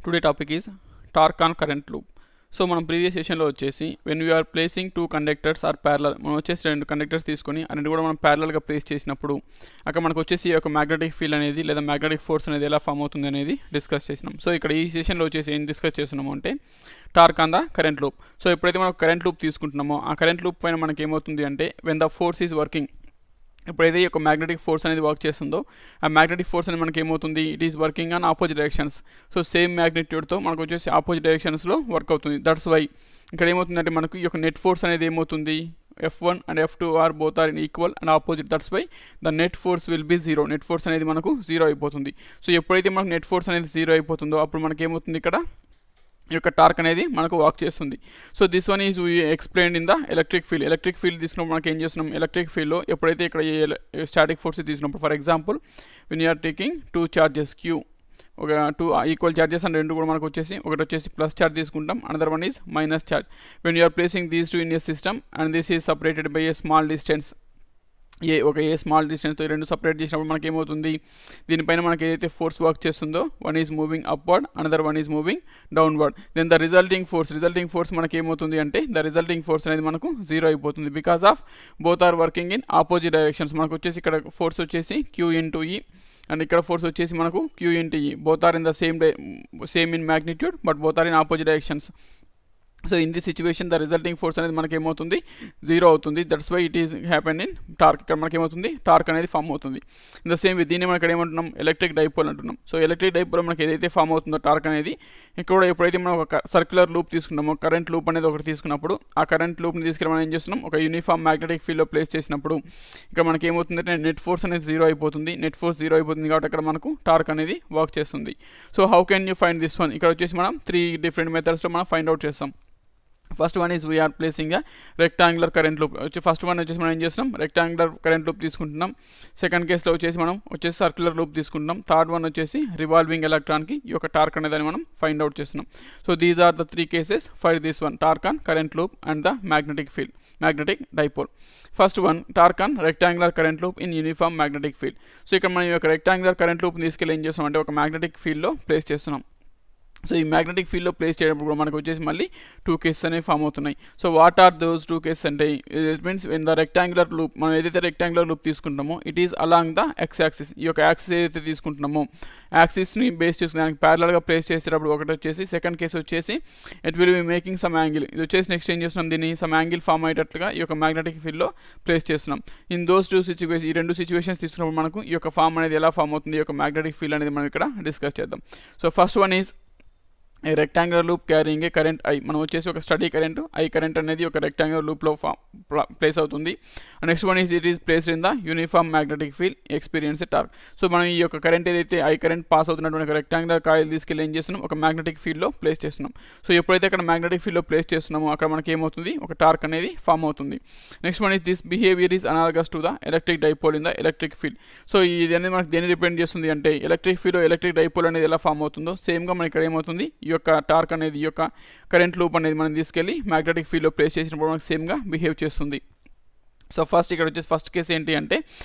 Today topic is torque on current loop. So మనం previous సెషన్లో వచ్చేసి when you are placing two conductors are parallel, మనం వచ్చేసి రెండు కండక్టర్స్ తీసుకొని రెండు కూడా మనం ప్యారలల్గా ప్లేస్ చేసినప్పుడు అక్కడ మనకు వచ్చేసి ఒక మ్యాగ్నెటిక్ ఫీల్డ్ అనేది లేదా మ్యాగ్నెటిక్ ఫోర్స్ అనేది ఎలా ఫామ్ అవుతుంది అనేది డిస్కస్ చేసినాం. సో ఇక్కడ ఈ సెషన్లో వచ్చేసి ఏం డిస్కస్ చేస్తున్నాము అంటే torque on the current loop. So ఎప్పుడైతే మనం కరెంట్ లూప్ తీసుకుంటున్నామో ఆ కరెంట్ లూప్ పైన మనకి ఏమవుతుంది అంటే when the force is working, ఎప్పుడైతే ఈ యొక్క మ్యాగ్నెటిక్ ఫోర్స్ అనేది వర్క్ చేస్తుందో ఆ మ్యాగ్నెటిక్ ఫోర్స్ అనేది మనకి ఏమవుతుంది, it is working on opposite directions. So same మ్యాగ్నిట్యూడ్తో మనకు వచ్చేసి ఆపోజిట్ డైరెక్షన్స్లో వర్క్ అవుతుంది. దట్స్ వై ఇక్కడ ఏమవుతుందంటే మనకు ఈ యొక్క నెట్ ఫోర్స్ అనేది ఏమవుతుంది, F1 and F2 are both are in equal and opposite. That's why the net force will be zero. Net force అనేది మనకు జీరో అయిపోతుంది. సో ఎప్పుడైతే మనకు నెట్ ఫోర్స్ అనేది జీరో అయిపోతుందో అప్పుడు మనకి ఏమవుతుంది, ఇక్కడ ఈ యొక్క టార్క్ అనేది మనకు వర్క్ చేస్తుంది. So this one is explained in the electric field. Electric field తీసుకున్నప్పుడు మనకి ఏం చేస్తున్నాం, ఎలక్ట్రిక్ ఫీల్డ్లో ఎప్పుడైతే ఇక్కడ స్టాటిక్ ఫోర్స్ తీసుకున్నప్పుడు, for example when you're taking two charges Q, ఒక టూ ఈక్వల్ చార్జెస్ అండ్ రెండు కూడా మనకు వచ్చేసి ఒకటి వచ్చేసి ప్లస్ చార్జ్ తీసుకుంటాం, another one is minus charge. When you're placing these two in a system and this is separated by a small distance, a small డిస్టెన్స్తో రెండు సపరేట్ చేసినప్పుడు మనకి ఏమవుతుంది, దీనిపైన మనకి ఏదైతే ఫోర్స్ వర్క్ చేస్తుందో one is moving upward, another one is moving downward. Then the resulting force మనకి ఏమవుతుంది అంటే ద రిజల్టింగ్ ఫోర్స్ అనేది మనకు జీరో అయిపోతుంది because of both are working in opposite directions. మనకు వచ్చేసి ఇక్కడ ఫోర్స్ వచ్చేసి Q ఇంటూ E అండ్ ఇక్కడ ఫోర్స్ వచ్చేసి మనకు Q into E. Both are in the same in magnitude but both are in opposite directions. So in this situation the resulting force అనేది మనకి ఏమవుతుంది, జీరో అవుతుంది. That's why it is happen in torque. ఇక్కడ మనకి ఏమవుతుంది, torque అనేది form అవుతుంది. In the same వే దీన్ని మనం ఇక్కడ ఏమంటున్నాం, ఎలక్ట్రిక్ డైపోల్ అంటున్నాం. సో ఎలక్ట్రిక్ డైపోల్ మనకి ఏదైతే ఫామ్ అవుతుందో టార్క్ అనేది, ఇక్కడ ఎప్పుడైతే మనం ఒక సర్క్యులర్ లూప్ తీసుకున్నామో, కరెంట్ లూప్ అనేది ఒకటి తీసుకున్నప్పుడు ఆ కరెంట్ లూప్ని తీసుకెళ్ళి మనం ఏం చేస్తున్నాం, ఒక యూనిఫామ్ మ్యాగ్నెటిక్ ఫీల్డ్లో ప్లేస్ చేసినప్పుడు ఇక్కడ మనకి ఏమవుతుందంటే నెట్ ఫోర్స్ అనేది జీరో అయిపోతుంది. నెట్ ఫోర్స్ జీరో అయిపోతుంది కాబట్టి అక్కడ మనకు టార్క్ అనేది వర్క్ చేస్తుంది. So how can you find this one, ఇక్కడ వచ్చేసి మనం 3 డిఫరెంట్ మెథడ్స్లో మనం ఫైండ్ అవుట్ చేస్తాం. First one is we're placing a rectangular current loop. First one వచ్చేసి మనం ఏం చేస్తున్నాం, రెక్టాంగులర్ కరెంట్ లూప్ తీసుకుంటున్నాం. సెకండ్ కేసులో వచ్చేసి మనం సర్క్యులర్ లూప్ తీసుకుంటున్నాం. థర్డ్ వన్ వచ్చేసి రివాల్వింగ్ ఎలక్ట్రాన్కి ఈ యొక్క టార్క్ అనేది మనం ఫైండ్ అవుట్ చేస్తున్నాం. So these are the 3 cases for this one, torque on current loop and the magnetic dipole. First one, torque on rectangular current loop in uniform magnetic field. So ఇక్కడ మనం ఈ యొక్క rectangular current loop తీసుకెళ్ళి ఏం చేస్తున్నాం అంటే ఒక magnetic ఫీల్డ్లో ప్లేస్ చేస్తున్నాం. సో ఈ మ్యాగ్నెటిక్ ఫీల్డ్లో ప్లేస్ చేయడానికి కూడా మనకు వచ్చేసి మళ్ళీ 2 కేసెస్ అనేవి ఫామ్ అవుతున్నాయి. So what are those 2 cases అంటే, it means in the rectangular loop, మనం ఏదైతే రెక్టాంగులర్ లూప్ తీసుకుంటామో it is along the x axis. ఈ యొక్క యాక్సిస్ ఏదైతే తీసుకుంటున్నామో యాక్సిస్ని బేస్ చేసుకుని దానికి ప్యారలల్గా ప్లేస్ చేసేటప్పుడు ఒకటి వచ్చేసి, సెకండ్ కేసు వచ్చేసి it will be making some angle. ఇది వచ్చేసి నెక్స్ట్ ఏం చేస్తున్నాం, దీన్ని సమ్ యాంగిల్ ఫామ్ అయ్యేటట్లుగా ఈ యొక్క మ్యాగ్నెటిక్ ఫీల్డ్లో ప్లేస్ చేస్తున్నాం. ఇన్ దోస్ 2 సిచ్యువేషన్, ఈ 2 సిచ్యువేషన్స్ తీసుకున్నప్పుడు మనకు ఈ యొక్క ఫామ్ అనేది ఎలా ఫామ్ అవుతుంది, ఈ యొక్క మ్యాగ్నెటిక్ ఫీల్డ్ అనేది మనం ఇక్కడ డిస్కస్ చేద్దాం. So first one is a rectangular loop carrying A current I. మనం వచ్చేసి ఒక స్టడీ కరెంట్ I కరెంట్ అనేది ఒక రెక్టాంగులర్ లూప్లో ప్లేస్ అవుతుంది. Next one is it is placed in the uniform magnetic field experience torque. So మనం ఈ యొక్క కరెంట్ ఏదైతే I కరెంట్ పాస్ అవుతున్నటువంటి ఒక రెక్టాంగులర్ కాయిల్ తీసుకెళ్ళి ఏం చేస్తున్నాం, ఒక మ్యాగ్నెటిక్ ఫీల్డ్లో ప్లేస్ చేస్తున్నాం. సో ఎప్పుడైతే అక్కడ మ్యాగ్నెటిక్ ఫీల్డ్లో ప్లేస్ చేస్తున్నామో అక్కడ మనకి ఏమవుతుంది, ఒక టార్క్ అనేది ఫామ్ అవుతుంది. Next one is this behaviour is analogous to the electric dipole in the electric field. So ఇది అనేది మనకు దేన్ని డిపెండ్ చేస్తుంది అంటే, ఎలక్ట్రిక్ ఫీల్డ్లో ఎలక్ట్రిక్ డైపోల్ అనేది ఎలా ఫామ్ అవుతుందో సేమ్గా మనకి ఇక్కడ ఏమవుతుంది, ఈ యొక్క టార్క్ అనేది, ఈ యొక్క కరెంట్ లూప్ అనేది మనం తీసుకెళ్ళి మ్యాగ్నెటిక్ ఫీల్డ్లో ప్లేస్ చేసినప్పుడు మనకు సేమ్గా బిహేవ్ చేస్తుంది. సో ఫస్ట్ ఇక్కడ వచ్చేసి ఫస్ట్ కేసు ఏంటి అంటే,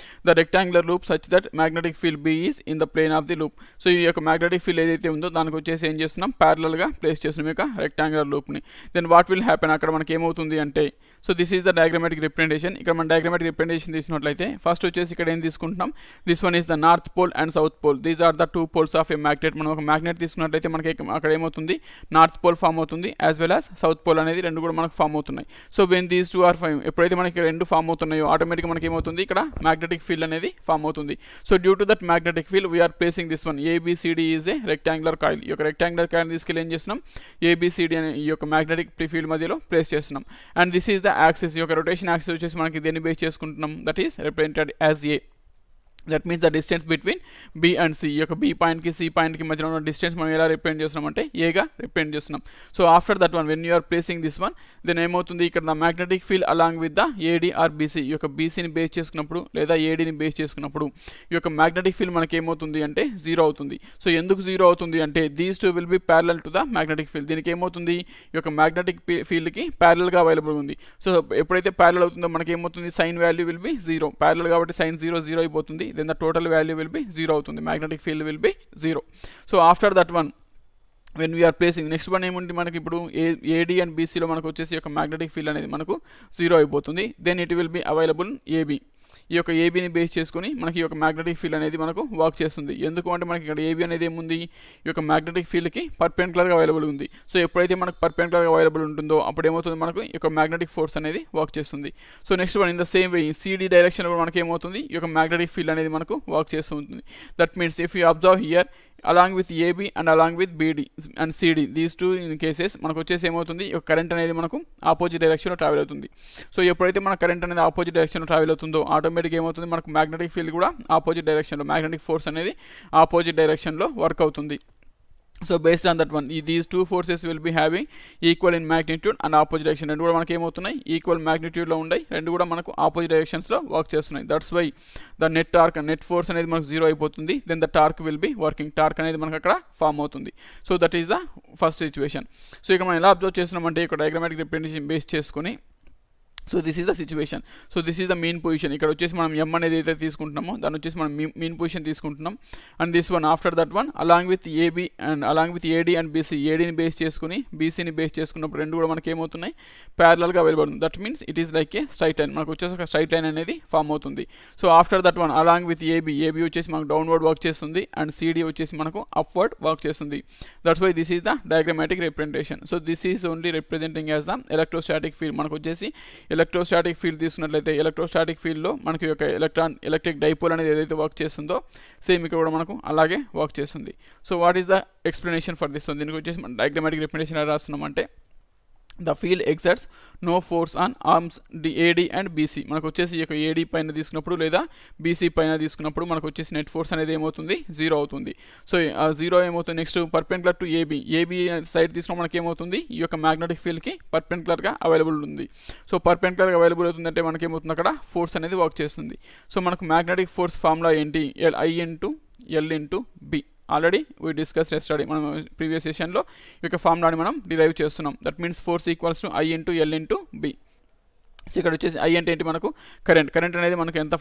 the rectangular loop such that magnetic field B is in the plane of the loop. So ఈ యొక్క మ్యాగ్నెటిక్ ఫీల్డ్ ఏదైతే ఉందో దానికి వచ్చేసి ఏం చేస్తున్నాం, ప్యారలల్గా ప్లేస్ చేస్తున్నాం ఈ యొక్క రెక్టాంగులర్ లూప్ని. దెన్ వాట్ విల్ హ్యాపెన్, అక్కడ మనకి ఏమవుతుంది అంటే, so this is the diagrammatic representation. ఇక్కడ మనం డయాగ్రమాటిక్ రిప్రజెంటేషన్ తీసుకున్నట్లయితే ఫస్ట్ వచ్చేసి ఇక్కడ ఏం తీసుకుంటున్నాం, this one is the north pole and south pole. These are the 2 poles of a magnet. మనం ఒక మ్యాగ్నెట్ తీసుకున్నట్లయితే మనకి అక్కడ ఏమవుతుంది, నార్త్ పోల్ ఫామ్ అవుతుంది as well as south pole అనేది రెండు కూడా మనకు ఫామ్ అవుతున్నాయి. సో వెన్ దీస్ 2 ఆర్ 5, ఎప్పుడైతే మనకి రెండు ఫామ్ అవుతున్నాయో ఆటోమేటిక్గా మనకి ఏమవుతుంది, ఇక్కడ మ్యాగ్నెటిక్ ఫీల్డ్ అనేది ఫామ్ అవుతుంది. So due to that magnetic field we're placing this one ABCD is a rectangular coil. ఈ యొక్క రెక్టాంగులర్ కాయిల్ తీసుకెళ్ళి ఏం చేస్తున్నాం, ABCD అనే ఈ యొక్క మ్యాగ్నెటిక్ ఫీల్డ్ మధ్యలో ప్లేస్ చేస్తున్నాం. And this is the axis. ఈ యొక్క రొటేషన్ యాక్సిస్ వచ్చేసి మనకి దేన్ని బేస్ చేసుకుంటున్నాం, that is represented as A. That means the distance between B and C. ఈ యొక్క B పాయింట్కి C పాయింట్కి మధ్యలో ఉన్న డిస్టెన్స్ మనం ఎలా రిప్రజెంట్ చేస్తున్నాం అంటే ఏగా రిప్రజెంట్ చేస్తున్నాం. So after that one when you're placing this one, then ఏమవుతుంది, ఇక్కడ the magnetic field along with the AD or BC. ఈ యొక్క BCని బేస్ చేసుకున్నప్పుడు లేదా ADని బేస్ చేసుకున్నప్పుడు ఈ యొక్క మ్యాగ్నెటిక్ ఫీల్డ్ మనకి ఏమవుతుంది అంటే జీరో అవుతుంది. సో ఎందుకు జీరో అవుతుంది అంటే, these 2 will be parallel to the magnetic field. దీనికి ఏమవుతుంది, ఈ యొక్క మ్యాగ్నెటిక్ ఫీల్డ్కి ప్యారలల్గా అవైలబుల్ ఉంది. సో ఎప్పుడైతే ప్యారలల్ అవుతుందో మనకి ఏమవుతుంది, sine value will be zero. Parallel కాబట్టి సైన్ 0 అయిపోతుంది. Then the total value will be 0 అవుతుంది, magnetic field will be 0. So after that one when we're placing next one ఏముంది మనకి ఇప్పుడు ఏడి అండ్ బీసీలో మనకు వచ్చేసి యొక్క మ్యాగ్నెటిక్ ఫీల్డ్ అనేది మనకు 0 అయిపోతుంది. Then it will be available AB. ఈ యొక్క ఏబీని బేస్ చేసుకుని మనకి ఈ యొక్క మ్యాగ్నెటిక్ ఫీల్డ్ అనేది మనకు వర్క్ చేస్తుంది. ఎందుకు అంటే మనకి ఇక్కడ ఏబీ అనేది ఏముంది, ఈ యొక్క మ్యాగ్నెటిక్ ఫీల్డ్కి పర్పెండిక్యులర్గా అవైలబుల్ ఉంది. సో ఎప్పుడైతే మనకు పర్పెండిక్యులర్గా అవైలబుల్ ఉంటుందో అప్పుడు ఏమవుతుంది, మనకు ఈ యొక్క మ్యాగ్నెటిక్ ఫోర్స్ అనేది వర్క్ చేస్తుంది. So next one in the same way CD డైరెక్షన్లో మనకి ఏమవుతుంది, ఈ యొక్క మ్యాగ్నెటిక్ ఫీల్డ్ అనేది మనకు వర్క్ చేస్తూ ఉంటుంది. That means if you observe here along with AB and along with BD and CD, these two in cases మనకు వచ్చేసి ఏమవుతుంది, ఈ కరెంట్ అనేది మనకు ఆపోజిట్ డైరెక్షన్లో ట్రావెల్ అవుతుంది. సో ఎప్పుడైతే మన కరెంట్ అనేది ఆపోజిట్ డైరెక్షన్లో ట్రావెల్ అవుతుందో ఆటోమేటిక్గా ఏమవుతుంది, మనకు మ్యాగ్నెటిక్ ఫీల్డ్ కూడా ఆపోజిట్ డైరెక్షన్లో, మ్యాగ్నెటిక్ ఫోర్స్ అనేది ఆపోజిట్ డైరెక్షన్లో వర్క్ అవుతుంది. So based on that one these two forces will be having equal in magnitude and opposite direction. రెండు కూడా మనకి ఏమవుతున్నాయి, ఈక్వల్ మ్యాగ్నిట్యూడ్లో ఉన్నాయి, రెండు కూడా మనకు ఆపోజిట్ డైరెక్షన్స్లో వర్క్ చేస్తున్నాయి. That's why the net torque, net force అనేది మనకు 0 అయిపోతుంది. Then the torque will be working, torque అనేది మనకు అక్కడ ఫామ్ అవుతుంది. So that is the first situation. So ఇక్కడ మనం ఎలా అబ్జర్వ్ చేస్తున్నామంటే ఇక్కడ డయాగ్రామాటిక్ రిప్రజెంటేషన్ బేస్ చేసుకుని, so this is the situation. So this is the main position. ఇక్కడ వచ్చేసి మనం ఎం అనేది ఏదైతే తీసుకుంటున్నామో దాన్ని వచ్చేసి మనం మెయిన్ పొజిషన్ తీసుకుంటున్నాం. And this one after that one along with AB and along with AD and BC, ఏడీని బేస్ చేసుకుని బీసీని బేస్ చేసుకున్నప్పుడు రెండు కూడా మనకి ఏమవుతున్నాయి, ప్యారలల్గా available. That means it is like a straight line, మనకు వచ్చేసి ఒక స్ట్రైట్ లైన్ అనేది ఫామ్ అవుతుంది. So after that one along with AB, AB వచ్చేసి మనకు డౌన్వర్డ్ వర్క్ చేస్తుంది అండ్ సిడీ వచ్చేసి మనకు అప్వర్డ్ వర్క్ చేస్తుంది. That's why this is the diagrammatic representation. So this is only representing as the electrostatic field. మనకు వచ్చేసి electrostatic field తీసుకున్నట్లయితే electrostatic ఫీల్డ్లో మనకి యొక్క ఎలక్ట్రిక్ డైపోల్ అనేది ఏదైతే వర్క్ చేస్తుందో సేమ్ ఇక్కడ కూడా మనకు అలాగే వర్క్ చేస్తుంది. So what is the explanation for this? దీనికి వచ్చేసి మనం డయాగ్రామాటిక్ రిప్రజెంటేషన్ ఎలా రాస్తున్నామంటే the field exerts no force on arms AD and BC. మనకు వచ్చేసి ఈ యొక్క AD పైన తీసుకున్నప్పుడు లేదా BC పైన తీసుకున్నప్పుడు మనకు వచ్చేసి నెట్ ఫోర్స్ అనేది ఏమవుతుంది, 0 అవుతుంది. సో 0 ఏమవుతుంది, next perpendicular to AB side తీసుకున్న మనకి ఏమవుతుంది, ఈ యొక్క మ్యాగ్నెటిక్ ఫీల్డ్కి పర్పెండిక్యులర్గా అవైలబుల్ ఉంది. సో పర్పెండిక్యులర్గా అవైలబుల్ అవుతుందంటే మనకి ఏమవుతుంది, అక్కడ ఫోర్స్ అనేది వర్క్ చేస్తుంది. సో మనకు మ్యాగ్నెటిక్ ఫోర్స్ ఫార్ములా ఏంటి, I into L into B. Already we discuss yesterday, మనం ప్రీవియస్ సెషన్లో ఈ యొక్క ఫార్ములాని మనం డిరైవ్ చేస్తున్నాం. That means force equals to I into L into B. So ఇక్కడ వచ్చేసి I అంటే ఏంటి, మనకు కరెంట్ అనేది మనకు ఎంత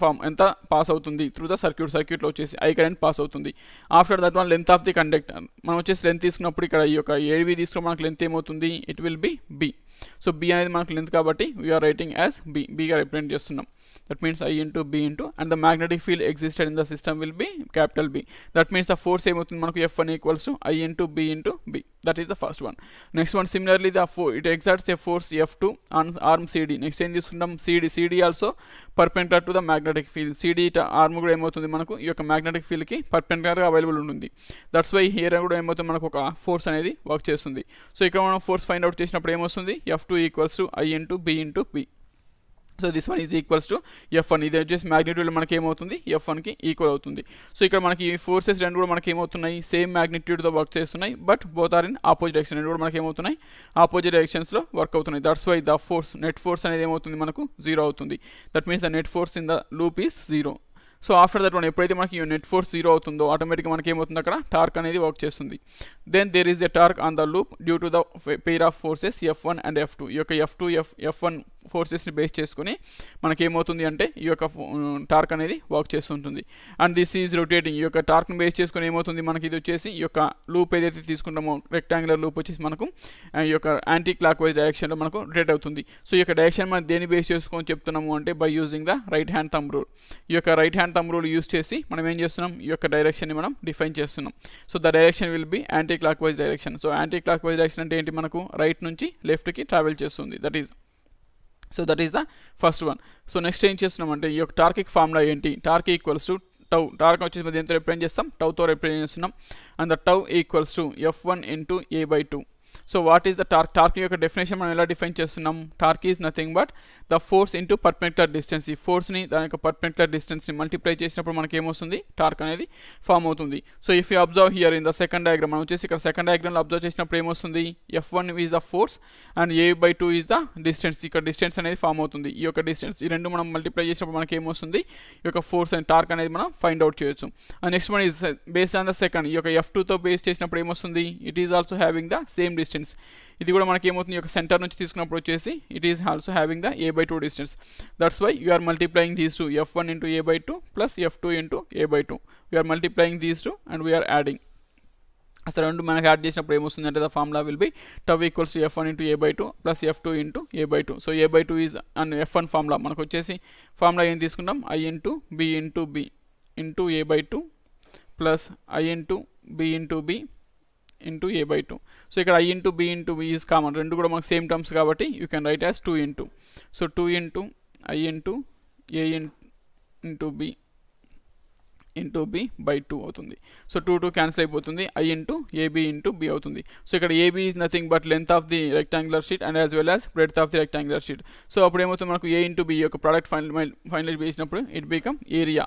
పాస్ అవుతుంది త్రూ ద సర్క్యూట్లో వచ్చేసి I కరెంట్ పాస్ అవుతుంది. After that one length of the conductor, మనం వచ్చేసి లెంత్ తీసుకున్నప్పుడు ఇక్కడ ఈ యొక్క ఏవి తీసుకున్న మనకు లెంత్ ఏమవుతుంది, it will B B. So B అనేది మనకు లెంత్ కాబట్టి వీఆర్ రైటింగ్ యాజ్ బీగా రిప్రజెంట్ చేస్తున్నాం. That means I into B into, and the magnetic field existed in the system will be capital B. That means the force ఏమవుతుంది మనకు F1 equals to I into B into B. That is the first one. Next one, similarly it exerts a force F2 on arm CD. Next ఏం తీసుకుంటాం, CD also perpendicular to the magnetic field. CD arm కూడా ఏమవుతుంది మనకు ఈ యొక్క magnetic field కి perpendicular గా available ఉంటుంది. దట్స్ వై హియర్ కూడా ఏమవుతుంది, మనకు ఒక ఫోర్స్ అనేది వర్క్ చేస్తుంది. సో ఇక్కడ మనం ఫోర్స్ ఫైండ్ అవుట్ చేసినప్పుడు ఏమొస్తుంది, F2 equals to I into B into B. So this one is equals to F1. ఇది వచ్చేసి మ్యాగ్నిట్యూడ్ మనకి ఏమవుతుంది, F1కి ఈక్వల్ అవుతుంది. సో ఇక్కడ మనకి ఫోర్సెస్ రెండు కూడా మనకి ఏమవుతున్నాయి, సేమ్ మ్యాగ్నిట్యూడ్తో వర్క్ చేస్తున్నాయి, but both are in opposite direction. రెండు కూడా మనకి ఏమవుతున్నాయి, ఆపోజిట్ డైరెక్షన్స్లో వర్క్ అవుతున్నాయి. That's why the force, net force అనేది ఏమవుతుంది మనకు 0 అవుతుంది. That means the net force in the loop is 0. So after that one ఎప్పుడైతే మనకి నెట్ ఫోర్స్ 0 అవుతుందో ఆటోమేటిక్గా మనకి ఏమవుతుంది, అక్కడ టార్క్ అనేది వర్క్ చేస్తుంది. Then there is a torque on the loop due to the pair of forces F1 and F2. ఈ యొక్క F1 ఫోర్సెస్ని బేస్ చేసుకుని మనకి ఏమవుతుంది అంటే ఈ యొక్క టార్క్ అనేది వర్క్ చేస్తుంటుంది. And this is rotating. ఈ యొక్క టార్క్ని బేస్ చేసుకుని ఏమవుతుంది మనకి, ఇది వచ్చేసి ఈ యొక్క లూప్ ఏదైతే తీసుకుంటామో రెక్టాంగులర్ లూప్ వచ్చేసి మనకు ఈ యొక్క యాంటీ క్లాక్ వైజ్ డైరెక్షన్లో మనకు రొటేట్ అవుతుంది. సో ఈ యొక్క డైరెక్షన్ మనం దేని బేస్ చేసుకొని చెప్తున్నాము అంటే by using the right hand thumb rule. ఈ యొక్క right hand thumb rule use చేసి మనం ఏం చేస్తున్నాం, ఈ యొక్క డైరెక్షన్ని మనం డిఫైన్ చేస్తున్నాం. So the direction will be anti clock wise direction. So anti clock wise direction అంటే ఏంటి, మనకు రైట్ నుంచి లెఫ్ట్కి ట్రావెల్ చేస్తుంది. That is the first one. So next ఏం చేస్తున్నామంటే ఈ యొక్క టార్కిక్ ఫార్ములా ఏంటి, torque equals to tau. Torque వచ్చేసి మనం ఎంతో రిప్రజెంట్ చేస్తాం, టౌతో రిప్రజెంట్ చేస్తున్నాం. And the tau equals to F1 into A/2. So what is the torque? Torque యొక్క డెఫినేషన్ మనం ఎలా డిఫైన్ చేస్తున్నాం, torque is nothing but the force into perpendicular distance. ఈ ఫోర్స్ని దాని యొక్క పర్పెండిక్యులర్ డిస్టెన్స్ని మల్టిప్లై చేసినప్పుడు మనకి ఏమొస్తుంది, టార్క్ అనేది ఫామ్ అవుతుంది. So if you observe here in the second diagram, మనం వచ్చేసి ఇక్కడ సెకండ్ డయాగ్రామ్లో అబ్జర్వ్ చేసినప్పుడు ఏమొస్తుంది, F1 is the force and A/2 is the distance. ఇక్కడ డిస్టెన్స్ అనేది ఫామ్ అవుతుంది. ఈ యొక్క డిస్టెన్స్ ఈ రెండు మనం మల్టిప్లై చేసినప్పుడు మనకి ఏమొస్తుంది, ఈ యొక్క ఫోర్స్ అండ్ టార్క్ అనేది మనం ఫైండ్ అవుట్ చేయొచ్చు. And next one is based on the second. ఈ యొక్క F2తో బేస్ చేసినప్పుడు ఏమొస్తుంది, it is also having the same distance. ఇది కూడా మనకి ఏమవుతుంది, ఈ యొక్క సెంటర్ నుంచి తీసుకున్నప్పుడు వచ్చేసి it is also having the A/2 distance. That's why you are multiplying these two, F1 into A/2 plus F2 into A/2. We're multiplying these two and we're adding. అసలు రెండు మనకి యాడ్ చేసినప్పుడు ఏమొస్తుందంటే the formula will be tau equals to f1 into a/2 plus f2 into a/2. So a/2 is and f1 formula మనకు వచ్చేసి formula ఏం తీసుకుంటాం, i into b into b into a/2 plus i into b into b into a/2. So ఇక్కడ i into b into b is common, రెండు కూడా మనకు same terms కాబట్టి you can write as 2 into. So 2 into i into a into b into b by 2 అవుతుంది. So 2 cancel అయిపోతుంది, i into ab into b అవుతుంది. So ఇక్కడ ab is nothing but length of the rectangular sheet and as well as breadth of the rectangular sheet. So అప్పుడు ఏమవుతుంది, మనకు a into b యొక్క product finalise చేసినప్పుడు it become area.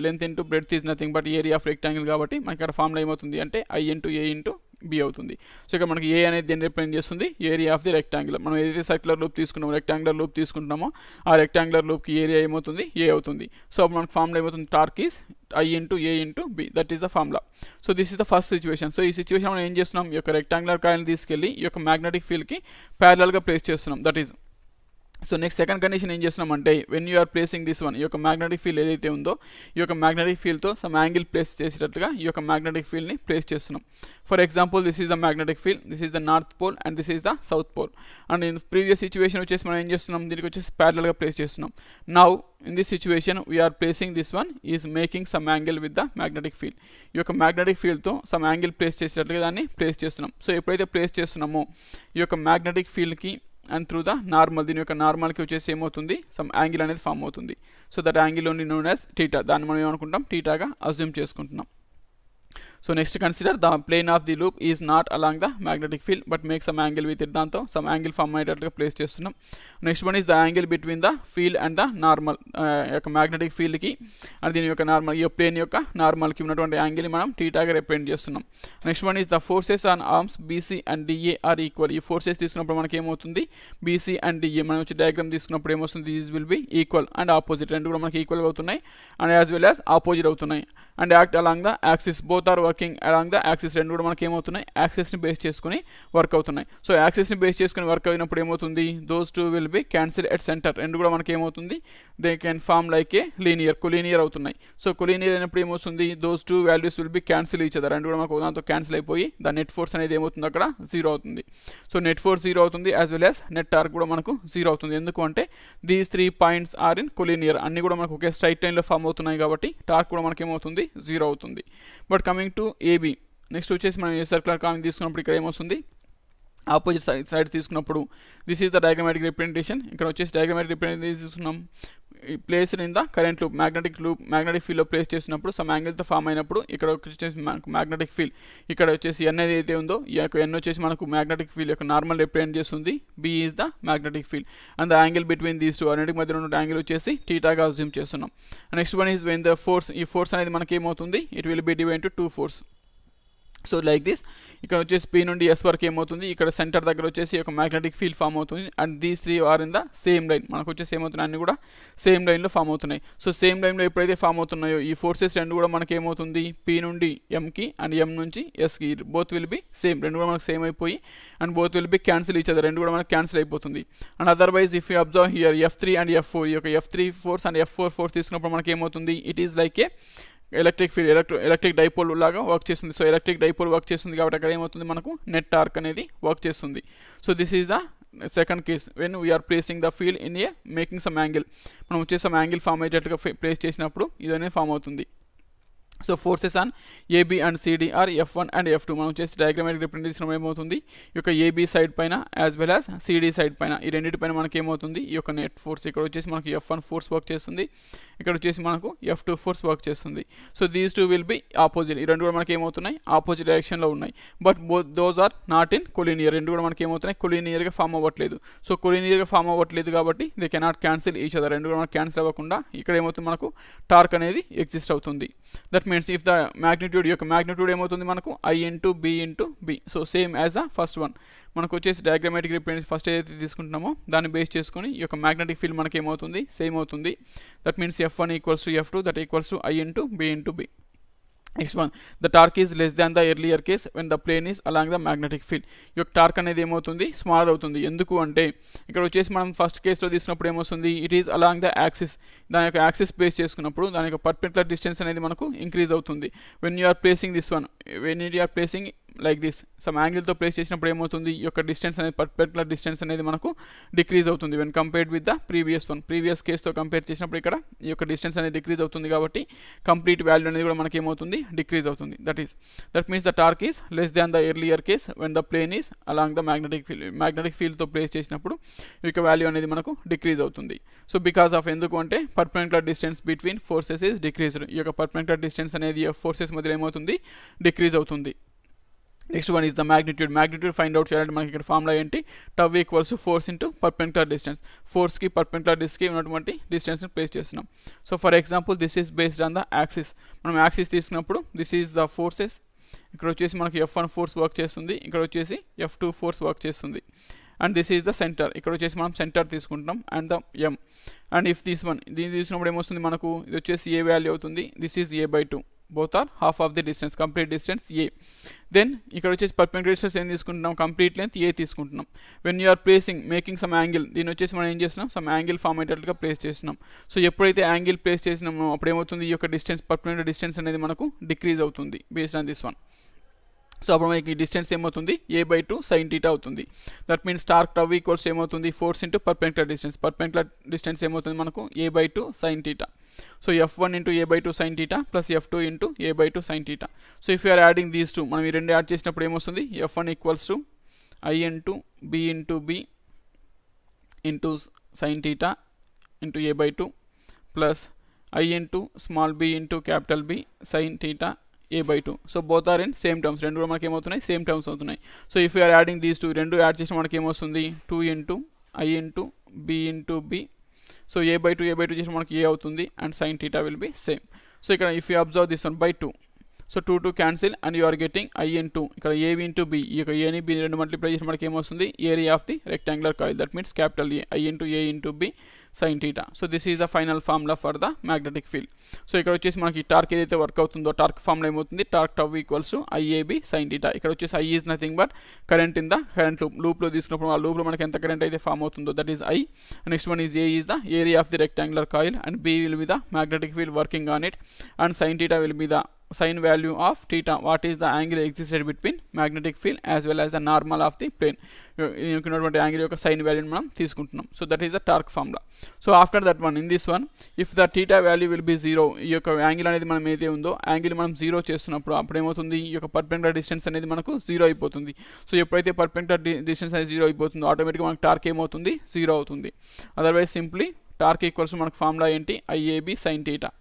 Length into breadth is nothing but area of rectangle కాబట్టి మనకి ఇక్కడ formula ఏమవుతుంది అంటే i into a into b అవుతుంది. సో ఇక్కడ మనకి a అనేది దేన్ని రిప్రజెంట్ చేస్తుంది, ఏరియా ఆఫ్ ది రెక్టాంగులర్. మనం ఏదైతే సర్క్యులర్ లూప్ తీసుకున్నామో, రెక్టాంగులర్ లూప్ తీసుకుంటున్నామో ఆ రెక్టాంగులర్ లూప్కి ఏరియా ఏమవుతుంది, a అవుతుంది. సో అప్పుడు మనకి ఫార్ములా ఏమవుతుంది, torque is i into a into b, that is the formula. So this is the first situation. So ఈ సిచ్యువేషన్ మనం ఏం చేస్తున్నాం, ఈ యొక్క రెక్టాంగులర్ కాయిల్ని తీసుకెళ్ళి ఈ యొక్క మ్యాగ్నెటిక్ ఫీల్డ్కి ప్యారలల్గా ప్లేస్ చేస్తున్నాం, that is. So next second condition ఏం చేస్తున్నామంటే, when you are placing this one, ఈ యొక్క మ్యాగ్నెటిక్ ఫీల్డ్ ఏదైతే ఉందో ఈ యొక్క మ్యాగ్నెటిక్ ఫీల్డ్తో సమ్ యాంగిల్ ప్లేస్ చేసేటట్టుగా ఈ యొక్క మ్యాగ్నెటిక్ ఫీల్డ్ని ప్లేస్ చేస్తున్నాం. For example this is the magnetic field, this is the north pole and this is the south pole. And in previous situation వచ్చేసి మనం ఏం చేస్తున్నాం, దీనికి వచ్చేసి ప్యారలల్గా ప్లేస్ చేస్తున్నాం. Now in this situation we're placing this one is making some angle with the magnetic field. ఈ యొక్క మ్యాగ్నెటిక్ ఫీల్డ్తో సమ్ యాంగిల్ ప్లేస్ చేసేటట్టుగా దాన్ని ప్లేస్ చేస్తున్నాం. సో ఎప్పుడైతే ప్లేస్ చేస్తున్నామో ఈ యొక్క మ్యాగ్నెటిక్ ఫీల్డ్కి అండ్ త్రూ ద నార్మల్, దీని యొక్క నార్మల్కి వచ్చేసి ఏమవుతుంది, సమ్ యాంగిల్ అనేది ఫామ్ అవుతుంది. So that angle only known as theta, దాన్ని మనం ఏమనుకుంటాం, టీటాగా అజ్యూమ్ చేసుకుంటున్నాం. So next consider the plane of the loop is not along the magnetic field but make some angle with it, దాంతో some angle form అయ్యేటట్టుగా place చేస్తున్నాం. Next one is the angle between the field and the normal, యొక్క magnetic ఫీల్డ్కి and దీని యొక్క normal, ఈ plane యొక్క నార్మల్కి ఉన్నటువంటి యాంగిల్ మనం టీటాగా రిప్రజెంట్ చేస్తున్నాం. Next one is the forces on arms BC and DA are equal. ఈ ఫోర్సెస్ తీసుకున్నప్పుడు మనకి ఏమవుతుంది, బీసీ అండ్ డిఏ మనం వచ్చి డయాగ్రామ్ తీసుకున్నప్పుడు ఏమొస్తుంది, these will be equal and opposite, రెండు కూడా మనకి ఈక్వల్గా అవుతున్నాయి and as well as opposite అవుతున్నాయి. And act along the axis, both are working along the axis, రెండు కూడా మనకి ఏమవుతున్నాయి, యాక్సిస్ని బేస్ చేసుకుని వర్క్ అవుతున్నాయి. సో యాక్సిస్ని బేస్ చేసుకుని వర్క్ అయినప్పుడు ఏమవుతుంది, those two will be cancel at centre, రెండు కూడా మనకి ఏమవుతుంది, they can form like a linear, collinear అవుతున్నాయి. సో కొలీనియర్ అయినప్పుడు ఏమవుతుంది, those two values will be cancel each other, రెండు కూడా మనకు దాంతో క్యాన్సిల్ అయిపోయి ద నెట్ ఫోర్స్ అనేది ఏమవుతుంది, అక్కడ 0 అవుతుంది. సో నెట్ ఫోర్స్ 0 అవుతుంది as well as net torque కూడా మనకు 0 అవుతుంది. ఎందుకు అంటే these 3 points are in collinear, అన్ని కూడా మనకు ఒకే స్ట్రైట్ లైన్లో ఫామ్ అవుతున్నాయి కాబట్టి టార్క్ కూడా మనకి ఏమవుతుంది, 0 అవుతుంది. But coming to AB, next వచ్చేసి మనం ఏ సర్క్యులర్ కాయిన్ తీసుకున్నప్పుడు ఇక్కడ ఏమొస్తుంది, ఆపోజిట్ సైడ్ తీసుకున్నప్పుడు this is the diagrammatic representation. ఇక్కడ వచ్చేసి డయాగ్రమాటిక్ రిప్రజెంటేషన్ తీసుకున్నాం, place in the current loop, magnetic ఫీల్డ్లో ప్లేస్ చేసినప్పుడు సమ్ యాంగిల్తో ఫామ్ అయినప్పుడు ఇక్కడ వచ్చేసి మనకు మ్యాగ్నెటిక్ ఫీల్డ్, ఇక్కడ వచ్చేసి ఎన్ ఏదైతే ఉందో ఈ యొక్క ఎన్ వచ్చేసి మనకు మ్యాగ్నెటిక్ ఫీల్డ్ యొక్క నార్మల్ రిప్రజెంట్ చేస్తుంది, B is the magnetic field and the angle between these two, అన్నిటికి మధ్య ఉన్న యాంగిల్ వచ్చేసి టీటాగా అజ్యూమ్ చేస్తున్నాం. Next one is when the force, ఈ ఫోర్స్ అనేది మనకి ఏమవుతుంది, it will be divide to 2 force. So like this, ఇక్కడ వచ్చేసి పీ నుండి ఎస్ వరకు ఏమవుతుంది, ఇక్కడ సెంటర్ దగ్గర వచ్చేసి ఒక మ్యాగ్నెటిక్ ఫీల్డ్ ఫామ్ అవుతుంది and these 3 are in the same line, మనకు వచ్చేసి ఏమవుతున్నాయి, అన్ని కూడా సేమ్ లైన్లో ఫామ్ అవుతున్నాయి. సో సేమ్ లైన్లో ఎప్పుడైతే ఫామ్ అవుతున్నాయో ఈ ఫోర్సెస్ రెండు కూడా మనకి ఏమవుతుంది, పీ నుండి ఎంకి అండ్ ఎం నుంచి ఎస్కి, బోత్ విల్ బి సేమ్, రెండు కూడా మనకు సేమ్ అయిపోయి and both will be cancel each other, రెండు కూడా మనకు క్యాన్సిల్ అయిపోతుంది. And otherwise if you observe here F3 and F4, ఈ యొక్క F3 force and F4 force తీసుకున్నప్పుడు మనకి ఏమవుతుంది, it is like a electric field, electric dipole లాగా వర్క్ చేస్తుంది. సో ఎలక్ట్రిక్ డైపోల్ వర్క్ చేస్తుంది కాబట్టి అక్కడ ఏమవుతుంది, మనకు నెట్ టార్క్ అనేది వర్క్ చేస్తుంది. So this is the second case when we're placing the field in a making some angle, మనం వచ్చేసి సమ్ యాంగిల్ ఫామ్ అయ్యేటట్టుగా ప్లేస్ చేసినప్పుడు ఇదనేది ఫామ్ అవుతుంది. So forces on AB and CD are F1 and F2, మనం వచ్చేసి diagrammatic representation ఏమవుతుంది, ఈ యొక్క ఏబీ సైడ్ పైన as well as CD side పైన, ఈ రెండింటి పైన మనకి ఏమవుతుంది, ఈ యొక్క నెట్ ఫోర్స్ ఇక్కడ వచ్చేసి మనకి F1 ఫోర్స్ వర్క్ చేస్తుంది, ఇక్కడ వచ్చేసి మనకు F2 ఫోర్స్ వర్క్ చేస్తుంది. So these two will be opposite, ఈ రెండు కూడా మనకి ఏమవుతున్నాయి, ఆపోజిట్ డైరెక్షన్లో ఉన్నాయి. But both those are not in collinear, రెండు కూడా మనకి ఏమవుతున్నాయి, కొలీనియర్గా ఫామ్ అవ్వట్లేదు. సో కొలీనియర్గా ఫామ్ అవ్వట్లేదు కాబట్టి they cannot cancel each other, రెండు కూడా మనకు క్యాన్సిల్ అవ్వకుండా ఇక్కడ ఏమవుతుంది, మనకు టార్క్ అనేది ఎగ్జిస్ట్ అవుతుంది. That means if the magnitude, యొక్క మ్యాగ్నిట్యూడ్ ఏమవుతుంది మనకు i into B into B. So same as the first one, మనకు వచ్చేసి డయాగ్రమాటిక్ రిప్రజెంటేషన్ ఫస్ట్ ఏదైతే తీసుకుంటున్నామో దాన్ని బేస్ చేసుకొని ఈ యొక్క మ్యాగ్నెటిక్ ఫీల్డ్ మనకి ఏమవుతుంది, సేమ్ అవుతుంది. That means F1 equals to F2 that equals to i into B into B. Next one, the torque is less than the earlier case when the plane is along the magnetic field. ఈ యొక్క torque అనేది ఏమవుతుంది, smaller అవుతుంది. ఎందుకు అంటే ఇక్కడ వచ్చేసి మనం ఫస్ట్ కేసులో తీసుకున్నప్పుడు ఏమొస్తుంది, it is along the axis, దాని యొక్క యాక్సిస్ బేస్ చేసుకున్నప్పుడు దాని యొక్క పర్పెండిక్యులర్ డిస్టెన్స్ అనేది మనకు ఇంక్రీజ్ అవుతుంది. When you are placing this one, when you are placing like this, some యాంగిల్తో ప్లేస్ చేసినప్పుడు ఏమవుతుంది, ఈ యొక్క డిస్టెన్స్ అనేది పర్పెండిక్యులర్ డిస్టెన్స్ అనేది మనకు డిక్రీజ్ అవుతుంది when compared with the previous కేసుతో కంపేర్ చేసినప్పుడు ఇక్కడ ఈ యొక్క డిస్టెన్స్ అనేది డిక్రీజ్ అవుతుంది కాబట్టి కంప్లీట్ వాల్యూ అనేది కూడా మనకి ఏమవుతుంది, డిక్రీజ్ అవుతుంది. That means the torque is less than the earlier case when the plane is along the magnetic ఫీల్డ్తో ప్లేస్ చేసినప్పుడు ఈ యొక్క వాల్యూ అనేది మనకు డిక్రీజ్ అవుతుంది. సో బికాస్ ఆఫ్ ఎందుకు అంటే perpendicular distance between forces is decreased, ఈ యొక్క పర్పెండిక్యులర్ డిస్టెన్స్ అనేది ఫోర్సెస్ మధ్య ఏమవుతుంది, డిక్రీజ్ అవుతుంది. Next one is the magnitude find out చేయాలంటే మనకి ఇక్కడ ఫార్ములా ఏంటి, tau equals to force into perpendicular distance, ఫోర్స్కి పర్పెండిక్యులర్ డిస్ట్కి ఉన్నటువంటి డిస్టెన్స్ని ప్లేస్ చేస్తున్నాం. So for example this is based on the axis, మనం యాక్సిస్ తీసుకున్నప్పుడు దిస్ ఈజ్ ద ఫోర్సెస్, ఇక్కడ వచ్చేసి మనకి F1 ఫోర్స్ వర్క్ చేస్తుంది, ఇక్కడ వచ్చేసి F2 ఫోర్స్ వర్క్ చేస్తుంది, and this is the centre, ఇక్కడ వచ్చేసి మనం సెంటర్ తీసుకుంటున్నాం and the M. And if దీన్ని తీసుకున్నప్పుడు ఏమొస్తుంది మనకు, ఇది వచ్చేసి ఏ వాల్యూ అవుతుంది, this is A/2, both are half of the distance, complete distance A. Then ఇక్కడ వచ్చేసి పర్పెండిక్యులర్ డిస్టెన్స్ ఏం తీసుకుంటున్నాం, కంప్లీట్ లెంత్ A తీసుకుంటున్నాం. When you are making some angle, దీని వచ్చేసి మనం ఏం చేస్తున్నాం, సమ్ యాంగిల్ ఫామ్ అయ్యేటట్లుగా ప్లేస్ చేస్తున్నాం. సో ఎప్పుడైతే యాంగిల్ ప్లేస్ చేసినామో అప్పుడు ఏమవుతుంది, ఈ యొక్క డిస్టెన్స్ పర్పెండిక్యులర్ డిస్టెన్స్ అనేది మనకు డిక్రీజ్ అవుతుంది based on this one. So అప్పుడు మనకి డిస్టెన్స్ ఏమవుతుంది, A/2 sin θ అవుతుంది. That means torque tau equals ఏమవుతుంది, ఫోర్స్ ఇంటూ పర్పెండిక్యులర్ డిస్టెన్స్ ఏమవుతుంది మనకు A/2 sin θ. So F1 into A/2 sin θ plus F2 into A/2 sin θ. So if you're adding these two, మనం ఈ రెండు యాడ్ చేసినప్పుడు ఏమొస్తుంది, F1 equals to I into B into B into sin θ into A/2 plus I into small b into capital B sin θ A/2. So both are in same terms, రెండు కూడా మనకి ఏమవుతున్నాయి, same terms అవుతున్నాయి. So if you're adding these two, రెండు add చేసిన మనకి ఏమొస్తుంది, 2 into I into B into B. So A/2 చేసిన మనకి A అవుతుంది and sin θ will be same. So ఇక్కడ if you observe this one by 2, so 2 cancel and you are getting I into ఇక్కడ AB into B, ఈ యొక్క A ని B రెండు multiply చేసిన మనకి ఏమొస్తుంది, area of the rectangular coil, that means capital A, I into A into B sin θ. So this is the final formula for the magnetic field. So ఇక్కడ వచ్చేసి మనకి టార్క్ ఏదైతే వర్క్ అవుతుందో టార్క్ ఫార్ములా ఏమవుతుంది, torque tau equals to IAB sin θ. ఇక్కడ వచ్చేసి I is nothing but current in the current లూప్లో తీసుకున్నప్పుడు ఆ లూప్లో మనకి ఎంత కరెంట్ అయితే ఫామ్ అవుతుందో that is I. Next one is A is the area of the rectangular coil and B will be the magnetic field working on it and sin θ will be the sin value of theta, what is the angle existed between magnetic field as well as the normal of the plane. ఉన్నటువంటి angle యొక్క sign వాల్యూని మనం తీసుకుంటున్నాం. So that is the torque formula. So after that one, in this one, if the theta value will be 0, ఈ యొక్క angle అనేది మనం ఏదైతే ఉందో యాంగిల్ మనం 0 చేస్తున్నప్పుడు అప్పుడు ఏమవుతుంది, ఈ యొక్క పర్పెండిక్యులర్ డిస్టెన్స్ అనేది మనకు 0 అయిపోతుంది. సో ఎప్పుడైతే పర్పెండిక్యులర్ డిస్టెన్స్ అనేది 0 అయిపోతుందో ఆటోమేటిక్గా మనకు టార్క్ ఏమవుతుంది, 0 అవుతుంది. అదర్వైజ్ సింప్లీ టార్క్ ఈక్వల్స్ మనకు ఫార్ములా ఏంటి, IAB sin θ.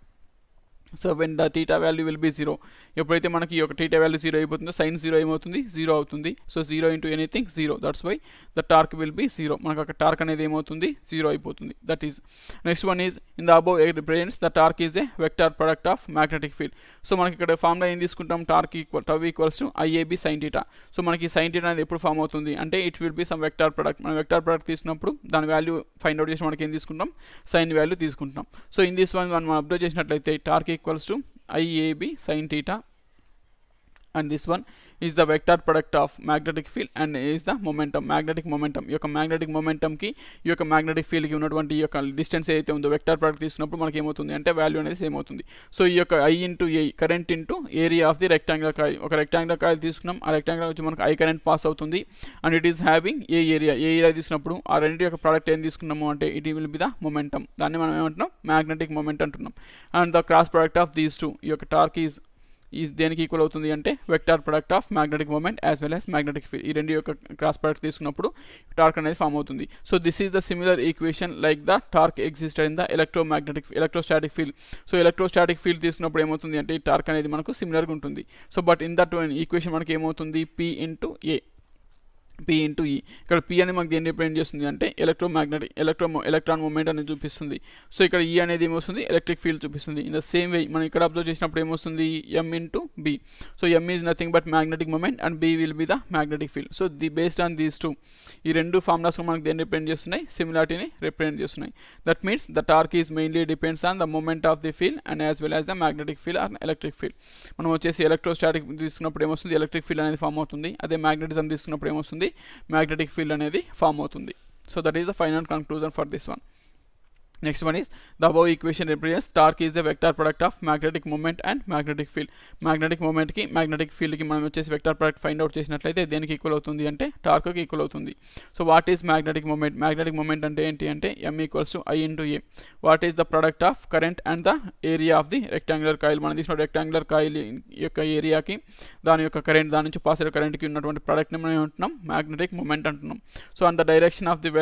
So when the theta value will be 0, ఎప్పుడైతే మనకి ఈ యొక్క థీటా వాల్యూ 0 అయిపోతుందో సైన్ 0 ఏమవుతుంది, 0 అవుతుంది. So 0 into anything 0, that's why the torque will be 0. మనకు అక్కడ టార్క్ అనేది ఏమవుతుంది, 0 అయిపోతుంది. That is next one is in the above represents the torque is a vector product of magnetic field. So మనకి ఇక్కడ ఫార్ములా ఏం తీసుకుంటాం, torque tau equals to IAB sin θ. So మనకి sin θ అనేది ఎప్పుడు ఫామ్ అవుతుంది అంటే it will be some vector product. మనం వెక్టార్ ప్రొడక్ట్ తీసుకున్నప్పుడు దాని వాల్యూ ఫైండ్ అవుట్ చేసి మనకి ఏం తీసుకుంటాం, సైన్ వాల్యూ తీసుకుంటాం. సో ఇన్ దిస్ వన్ మనం అబ్జర్వ్ చేసినట్లయితే torque equals to IAB sin θ and this one is the vector product of magnetic field and is the momentum, magnetic momentum. ఈ యొక్క magnetic momentum కి ఈ యొక్క magnetic field కి ఉన్నటువంటి ఈ యొక్క డిస్టెన్స్ ఏదైతే ఉందో వెక్టార్ ప్రొడక్ట్ తీసుకున్నప్పుడు మనకి ఏమవుతుంది అంటే వాల్యూ అనేది సేమ్ అవుతుంది. సో ఈ యొక్క I into A current into area of the rectangular coil, ఒక రెక్టాంగులర్ కాయిల్ తీసుకున్నాం, ఆ రెక్టాంగులర్ వచ్చి మనకు I కరెంట్ పాస్ అవుతుంది and it is having a area తీసుకున్నప్పుడు ఆ రెండింటి యొక్క ప్రోడక్ట్ ఏం తీసుకున్నాము అంటే it will be the momentum. దాన్ని మనం ఏమంటున్నాం, మ్యాగ్నెటిక్ మొమెంట్ అంటున్నాం. And the cross product of these two, ఈ యొక్క టార్క్ ఈజ్ దేనికి ఈక్వల్ అవుతుంది అంటే vector product of magnetic moment as well as magnetic field. ఈ రెండు యొక్క క్రాస్ ప్రొడక్ట్ తీసుకున్నప్పుడు టార్క్ అనేది ఫామ్ అవుతుంది. So this is the similar equation like the torque existed in the electrostatic field. So electrostatic field తీసుకున్నప్పుడు ఏమవుతుంది అంటే ఈ టార్క్ అనేది మనకు సిమిలర్గా ఉంటుంది. So but in that equation మనకి ఏమవుతుంది, P ఇంటూ ఏ, P ఇంటూ ఈ. ఇక్కడ P అనేది మనకి దేన్ని రిప్రజెంట్ చేస్తుంది అంటే ఎలక్ట్రాన్ మూమెంట్ అనేది చూపిస్తుంది. సో ఇక్కడ E అనేది ఏమొస్తుంది, ఎలక్ట్రిక్ ఫీల్డ్ చూపిస్తుంది. ఇన్ ద సేమ్ వే మనం ఇక్కడ అబ్జర్వ్ చేసినప్పుడు ఏమొస్తుంది, M into B. So M is nothing but magnetic moment and B will be the magnetic field. So based on these two, ఈ రెండు ఫార్ములాస్ మనకి దేన్ని రిప్రజెంట్ చేస్తున్నాయి, సిమిలారిటీని రిప్రజెంట్ చేస్తున్నాయి. That means the torque is mainly depends on the moment of the field and as well as the magnetic field or electric field. మనం వచ్చేసి electrostatic తీసుకున్నప్పుడు ఏమొస్తుంది, ఎలక్ట్రిక్ ఫీల్డ్ అనేది ఫామ్ అవుతుంది. అదే మ్యాగ్నెటిజం తీసుకున్నప్పుడు ఏమొస్తుంది, మ్యాగ్నెటిక్ ఫీల్డ్ అనేది ఫామ్ అవుతుంది. So that is the final conclusion for this one. Next one is the above equation represents torque is a vector product of magnetic moment and magnetic field. Magnetic moment ki magnetic field ki మనం వచ్చేసి vector product find out చేసినట్లయితే దేనికి equal అవుతుంది అంటే torque కి equal అవుతుంది. So what is magnetic moment? Magnetic moment అంటే ఏంటి అంటే m equals to I into a. What is the product of current and the area of the rectangular coil? మనం తీసుకున్న రెక్టాంగులర్ కాయిల్ యొక్క ఏరియాకి దాని యొక్క కరెంట్, దాని నుంచి పాస్ అయ్యే కరెంట్కి ఉన్నటువంటి ప్రోడక్ట్ని మనం ఏమంటున్నాం? మ్యాగ్నెటిక్ మూమెంట్ అంటున్నాం. So and the direction of the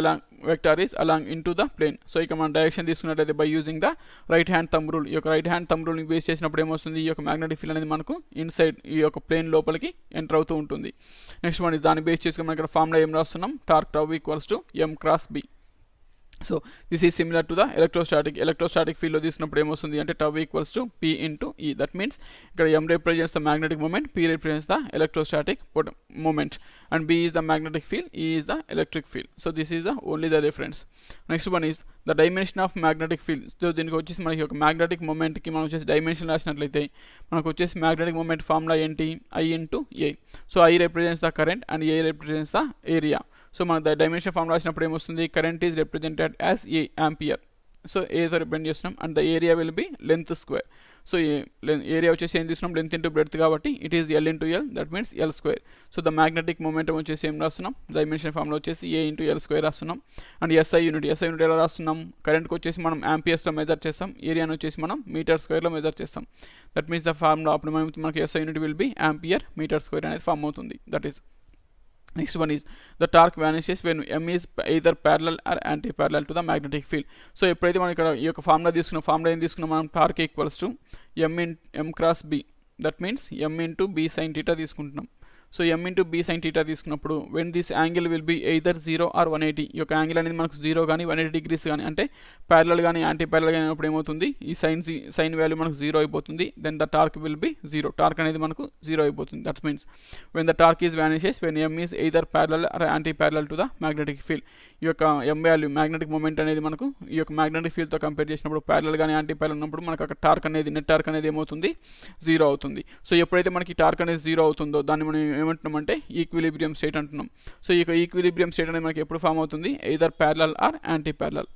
vector is along into the plane. So ఇక మన డైరెక్షన్ తీసుకున్నట్లయితే by using the right hand thumb rule. ఈ యొక్క రైట్ హ్యాండ్ థంబ్ రూల్ని బేస్ చేసినప్పుడు ఏమొస్తుంది? ఈ యొక్క మ్యాగ్నెటిక్ ఫీల్డ్ అనేది మనకు ఇన్సైడ్ ఈ యొక్క ప్లేన్ లోపలికి ఎంటర్ అవుతూ ఉంటుంది. నెక్స్ట్ వన్ ఇస్ దాన్ని బేస్ చేసుకుని మనం ఇక్కడ ఫార్ములా ఏం రాస్తున్నాం? Torque tau equals to m cross b. So this is similar to the electrostatic ఫీల్డ్లో తీసుకున్నప్పుడు ఏమొస్తుంది అంటే tau equals to p into E. That means ఇక్కడ m represents the magnetic moment, p represents the electrostatic moment and b is the magnetic field, e is the electric field. So this is the only the difference. Next one is the dimension of magnetic field. So దీనికి వచ్చేసి మనకి ఒక magnetic మూమెంట్కి మనం వచ్చేసి dimension రాసినట్లయితే మనకు వచ్చేసి magnetic moment formula ఏంటి? I into a. So I represents the current and a represents the area. So మనకు డైమెన్షన్ ఫార్మ్ రాసినప్పుడు ఏమొస్తుంది? Current is represented as a ampere. So ఏతో రిప్రజెంట్ చేస్తున్నాం and the area will be length square. So area వచ్చేసి ఏం తీసుకున్నాం? Length into breadth కాబట్టి it is L into L, that means L square. So the magnetic momentum వచ్చేసి ఏం రాస్తున్నాం? Dimension ఫార్మ్లో వచ్చేసి A ఇంటూ L స్క్వేర్ రాస్తున్నాం. అండ్ SI యూనిట్ ఎలా రాస్తున్నాం? కరెంట్కి వచ్చేసి మనం యాంపియర్స్లో మెజర్ చేస్తాం, ఏరియాను వచ్చేసి మనం మీటర్ స్క్వేర్లో మెజర్ చేస్తాం. దట్ మీన్స్ ద ఫార్మ్లో అప్పుడు మనకి SI unit will be ampere metre square అనేది ఫార్మ్ అవుతుంది. That is. Next one is the torque vanishes when m is either parallel or anti-parallel to the magnetic field. So ఎప్పుడైతే మనం ఇక్కడ ఈ యొక్క ఫార్ములా ఏం తీసుకున్నాం మనం? Torque equals to m cross b. That means m into b sin theta తీసుకుంటున్నాం. So m into b sin theta తీసుకున్నప్పుడు when this angle will be either 0 or 180. ఈ యొక్క యాంగిల్ అనేది మనకు 0 కానీ 180 డిగ్రీస్ కానీ అంటే ప్యారలల్ కానీ యాంటీ ప్యారలల్ కానీ అయినప్పుడు ఏమవుతుంది? ఈ సైన్ వాల్యూ మనకు 0 అయిపోతుంది. Then the torque will be 0. Torque అనేది మనకు 0 అయిపోతుంది. That means when the torque is vanishes when m is either parallel or anti parallel to the magnetic field. ఈ యొక్క m వాల్యూ మ్యాగ్నెటిక్ మూమెంట్ అనేది మనకు ఈ యొక్క మ్యాగ్నెటిక్ ఫీల్డ్తో కంపేర్ చేసినప్పుడు ప్యారలల్ కానీ యాంటీ ప్యారలల్ ఉన్నప్పుడు మనకు అక్కడ టార్క్ అనేది నెట్ టార్క్ అనేది ఏమవుతుంది? 0 అవుతుంది. సో ఎప్పుడైతే మనకి టార్క్ అనేది 0 అవుతుందో దాన్ని మనం ఏమంటున్నామంటే ఈక్విలిబ్రియం స్టేట్ అంటున్నాం. సో ఈ ఈక్విలిబ్రియం స్టేట్ అనేది మనకి ఎప్పుడు ఫామ్ అవుతుంది? Either parallel or anti parallel.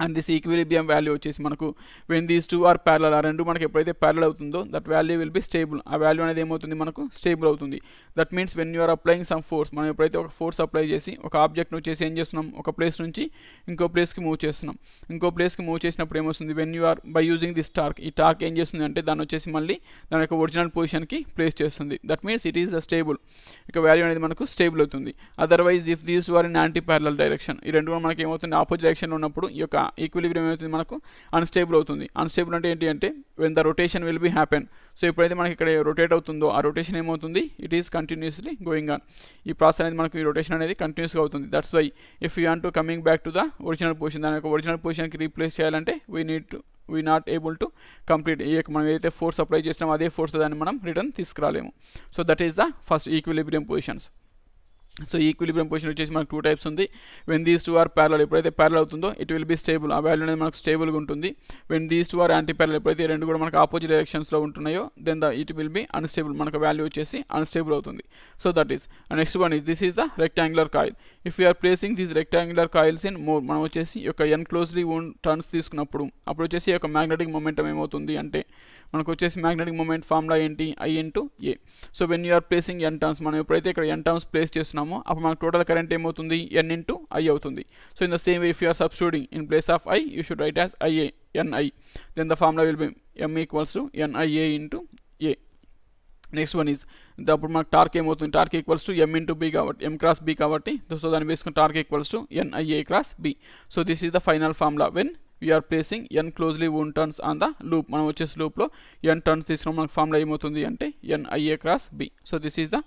And this equilibrium value వచ్చేసి మనకు when these two are parallel, ఆ రెండు మనకి ఎప్పుడైతే ప్యారలల్ అవుతుందో that value will be stable. ఆ వాల్యూ అనేది ఏమవుతుంది? మనకు స్టేబుల్ అవుతుంది. That means when you are applying some force, మనం ఎప్పుడైతే ఒక ఫోర్స్ అప్లై చేసి ఒక ఆబ్జెక్ట్ను వచ్చేసి ఏం చేస్తున్నాం? ఒక ప్లేస్ నుంచి ఇంకో ప్లేస్కి మూవ్ చేస్తున్నాం. ఇంకో ప్లేస్కి మూవ్ చేసినప్పుడు ఏమొస్తుంది? When you are by using this torque, ఈ టార్క్ ఏం చేస్తుంది అంటే దాన్ని వచ్చేసి మళ్ళీ దాని యొక్క ఒరిజినల్ పొజిషన్కి ప్లేస్ చేస్తుంది. That means it is the stable. ఇక వాల్యూ అనేది మనకు స్టేబుల్ అవుతుంది. Otherwise if these are in anti parallel direction, ఈ రెండు మనకి ఏమవుతుంది? ఆపోజిట్ డైరెక్షన్లో ఉన్నప్పుడు ఈ యొక్క ఈక్విలిబ్రియం ఏమవుతుంది? మనకు అన్స్టేబుల్ అవుతుంది. అన్స్టేబుల్ అంటే ఏంటి అంటే when the rotation will be happen. So ఎప్పుడైతే మనకి ఇక్కడ రొటేట్ అవుతుందో ఆ రొటేషన్ ఏమవుతుంది? It is continuously going on. ఈ ప్రాసెస్ అనేది మనకు ఈ రొటేషన్ అనేది కంటిన్యూస్గా అవుతుంది. That's why if you want to coming back to the original position, దాని యొక్క ఒరిజినల్ పొజిషన్కి రీప్లేస్ చేయాలంటే we not able to complete. ఈ యొక్క మనం ఏదైతే ఫోర్స్ అప్లై చేసినామో అదే ఫోర్స్తో దాన్ని మనం రిటర్న్ తీసుకురాలేము. So that is the first equilibrium positions. So equilibrium position వచ్చేసి మనకు 2 టైప్స్ ఉంది. When these two are parallel, ఎప్పుడైతే ప్యారలల్ అవుతుందో ఇట్ విల్ బి స్టేబుల్, ఆ వాల్యూ అనేది మనకు స్టేబుల్గా ఉంటుంది. When these two are anti parallel, ఎప్పుడైతే రెండు కూడా మనకు ఆపోజిట్ డైరెక్షన్స్లో ఉంటున్నాయో then it will be unstable, మనకు వాల్యూ వచ్చేసి అన్స్టేబుల్ అవుతుంది. So that is. Next one is this is the rectangular coil. If you're placing these rectangular coils in more, మనం వచ్చేసి ఈ యొక్క ఎన్ క్లోజ్లీ వూన్ టర్న్స్ తీసుకున్నప్పుడు అప్పుడు వచ్చేసి ఈ యొక్క మ్యాగ్నెటిక్ మొమెంటం ఏమవుతుంది అంటే మనకు వచ్చేసి మ్యాగ్నెటిక్ మూమెంట్ ఫార్ములా ఏంటి? I into a. So when you're placing n terms, మనం ఎప్పుడైతే ఇక్కడ n టర్మ్స్ ప్లేస్ చేస్తున్నామో అప్పుడు మనకు టోటల్ కరెంట్ ఏమవుతుంది? n ఇంటూ I అవుతుంది. So in the same way if you're substituting in place of I you should write as IA Ni. Then the formula will be m equals to Nia into a. Next one is అప్పుడు మనకు torque ఏమవుతుంది? Torque equals to m into b కాబట్టి m cross b కాబట్టి so దాన్ని వేసుకుని torque equals to Nia cross b. So this is the final formula when we're placing n closely wound turns on the loop. మనం వచ్చేసి లూప్లో n turns తీసుకున్నాం, మనకు formula ఏమవుతుంది అంటే Nia cross b. So this is the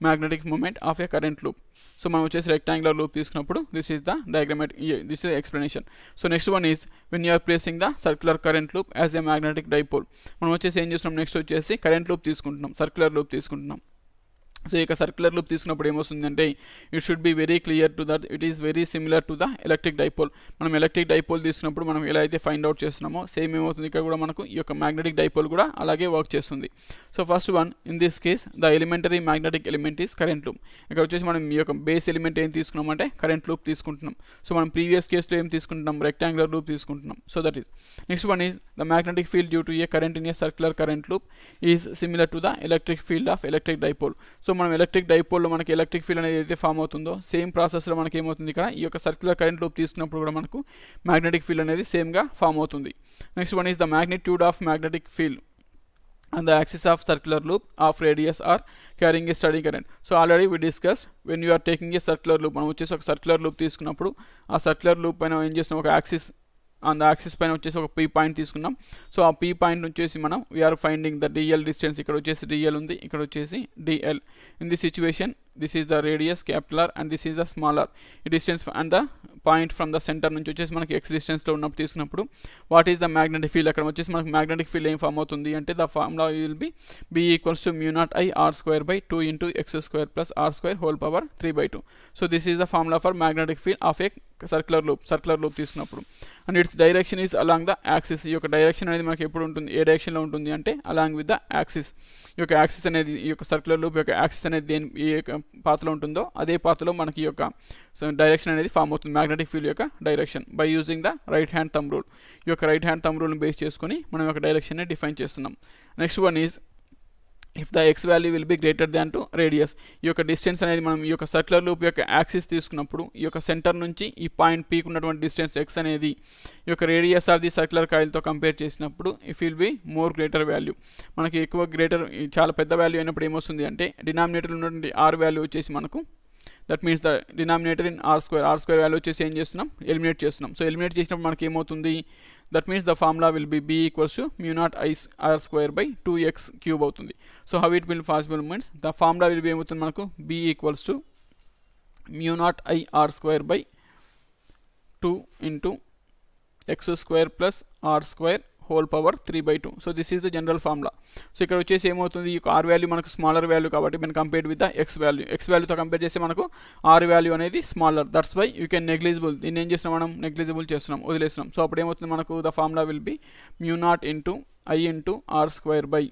magnetic moment of a current loop. So మనం వచ్చేసి rectangular loop తీసుకున్నప్పుడు this is the diagrammatic, this is explanation. So next one is when you're placing the circular current loop as a magnetic dipole. మనం వచ్చేసి ఏం చేస్తున్నాం? Next వచ్చేసి current loop తీసుకుంటున్నాం, circular loop తీసుకుంటున్నాం. సో ఇక సర్క్యులర్ లూప్ తీసుకున్నప్పుడు ఏమొస్తుందంటే it should be very clear to that it is very similar to the electric dipole. మనం ఎలక్ట్రిక్ డైపోల్ తీసుకున్నప్పుడు మనం ఎలా అయితే ఫైండ్ అవుట్ చేస్తున్నామో సేమ్ ఏమవుతుంది ఇక్కడ కూడా మనకు ఈ యొక్క మ్యాగ్నెటిక్ డైపోల్ కూడా అలాగే వర్క్ చేస్తుంది. So first one in this case the elementary magnetic element is current loop. ఇక్కడ వచ్చేసి మనం ఈ యొక్క బేస్ ఎలిమెంట్ ఏం తీసుకున్నామంటే కరెంట్ లూప్ తీసుకుంటున్నాం. సో మనం ప్రీవియస్ కేసులో ఏం తీసుకుంటున్నాం, రెక్టాంగులర్ లూప్ తీసుకుంటున్నాం. So that is next one is the magnetic field due to A current in a circular current loop is similar to the electric field of electric dipole. So మనం electric డైపోల్లో మనకి electric field అనేది అయితే form అవుతుందో same ప్రాసెస్లో మనకి ఏమవుతుంది ఇక్కడ ఈ యొక్క సర్క్యులర్ కరెంట్ లూప్ తీసుకున్నప్పుడు కూడా మనకు మ్యాగ్నెటిక్ ఫీల్డ్ అనేది సేమ్గా ఫామ్ అవుతుంది. Next one is the magnitude of magnetic field on the axis of circular loop of radius or carrying a steady current. So already we discussed when you are taking a circular loop మనం వచ్చేసి ఒక circular loop తీసుకున్నప్పుడు ఆ circular loop పైన ఏం చేస్తున్నాం, ఒక axis on the axis పైన వచ్చేసి ఒక పీ పాయింట్ తీసుకున్నాం. సో ఆ పీ పాయింట్ వచ్చేసి మనం we're finding the dl distance. ఇక్కడ వచ్చేసి డిఎల్ ఉంది, ఇక్కడ వచ్చేసి dl. In the situation this is the radius capital R and this is the small r. ఈ distance and the point from the centre నుంచి వచ్చేసి మనకి ఎక్స్ డిస్టెన్స్లో ఉన్నప్పుడు తీసుకున్నప్పుడు what is the magnetic field. అక్కడ వచ్చేసి మనకు మ్యాగ్నెటిక్ ఫీల్డ్ ఏం ఫామ్ అవుతుంది అంటే the formula will be B equals to mu naught I R square by 2 into x square plus R square whole power 3/2. So this is the formula for magnetic field of a circular loop తీసుకున్నప్పుడు. And its direction is along the axis. ఈ యొక్క direction అనేది మనకి ఎప్పుడు ఉంటుంది, ఏ డైరెక్షన్లో ఉంటుంది అంటే అలాంగ్ విత్ ద యాక్సిస్. ఈ యొక్క యాక్సిస్ అనేది ఈ యొక్క సర్క్యులర్ లూప్ యొక్క యాక్సిస్ అనేది దేని ఈ యొక్క పాత్రలో ఉంటుందో అదే పాత్రలో మనకి ఈ యొక్క డైరెక్షన్ అనేది ఫామ్ అవుతుంది, మ్యాగ్నెటిక్ ఫీల్డ్ యొక్క direction by using the right hand thumb rule. ఈ యొక్క రైట్ హ్యాండ్ థంబ్ రూల్ని బేస్ చేసుకొని మనం యొక్క డైరెక్షన్ని డిఫైన్ చేస్తున్నాం. Next one is if the X value will B greater than to radius. ఈ యొక్క డిస్టెన్స్ అనేది మనం ఈ యొక్క సర్క్యులర్ లూప్ యొక్క యాక్సిస్ తీసుకున్నప్పుడు ఈ యొక్క సెంటర్ నుంచి ఈ పాయింట్ పీక్ ఉన్నటువంటి డిస్టెన్స్ ఎక్స్ అనేది ఈ యొక్క రేడియస్ ఆఫ్ ది సర్క్యులర్ కాయిల్తో కంపేర్ చేసినప్పుడు if will be more greater value. మనకి ఎక్కువ గ్రేటర్ చాలా పెద్ద వాల్యూ అయినప్పుడు ఏమొస్తుంది అంటే డినామినేటర్లో ఉన్నటువంటి ఆర్ వాల్యూ వచ్చేసి మనకు that means the denominator in R square value వచ్చేసి ఏం చేస్తున్నాం, ఎలిమినేట్ చేస్తున్నాం. సో ఎలిమినేట్ చేసినప్పుడు మనకి ఏమవుతుంది, that means the formula will be B equals to mu naught I R square by 2x cube అవుతుంది. So how it will possible means the formula will be ఏమవుతుంది మనకు B equals to mu naught I R square by 2 into x square plus R square whole power 3/2. So this is the general formula. So ఇక్కడ వచ్చేసి ఏమవుతుంది, ఈ R value మనకు smaller value కాబట్టి మనం compared with the x వాల్యూతో compare చేస్తే మనకు ఆర్ వాల్యూ అనేది smaller. That's why you can negligible. దీన్ని ఏం చేస్తున్నాం మనం, నెగ్లిజిబుల్ చేస్తున్నాం, వదిలేస్తున్నాం. సో అప్పుడు ఏమవుతుంది మనకు the formula will be mu naught into I into R square by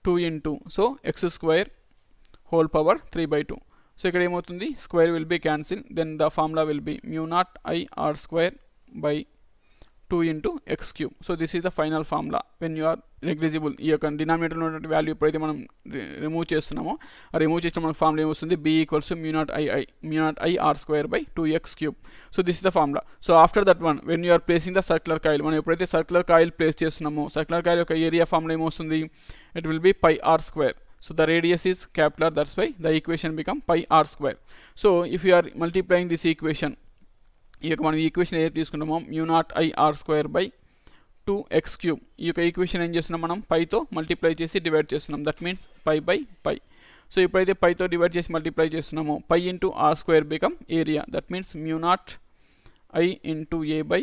2 into so X square whole power 3/2. So ఇక్కడ ఏమవుతుంది, square will be cancel, then the formula will be mu naught I R square by 2 into X cube. So this is the final formula when you are negligible. ఈ యొక్క డినామినేటర్లో ఉన్నటువంటి value ఎప్పుడైతే మనం remove చేస్తున్నామో ఆ remove చేసిన మనకు ఫార్ములా ఏమొస్తుంది, B equals to mu naught I R square by 2x cube. So this is the formula. So after that one when you are placing the circular coil, మనం ఎప్పుడైతే సర్క్యులర్ కాయిల్ ప్లేస్ చేస్తున్నామో circular coil యొక్క area formula ఏమొస్తుంది, it will be pi R square. So the radius is capital R, that's why the equation become pi r square. So if you are multiplying this equation, ఈ యొక్క మనం ఈ equation ఏదైతే తీసుకుంటామో mu naught I R square by 2x cube, ఈ యొక్క equation ఏం చేస్తున్నాం మనం పైతో మల్టిప్లై చేసి డివైడ్ చేస్తున్నాం. That means pi by pi. So ఇప్పుడైతే పైతో డివైడ్ చేసి మల్టిప్లై చేస్తున్నామో pi into R square become area. That means mu naught I into A by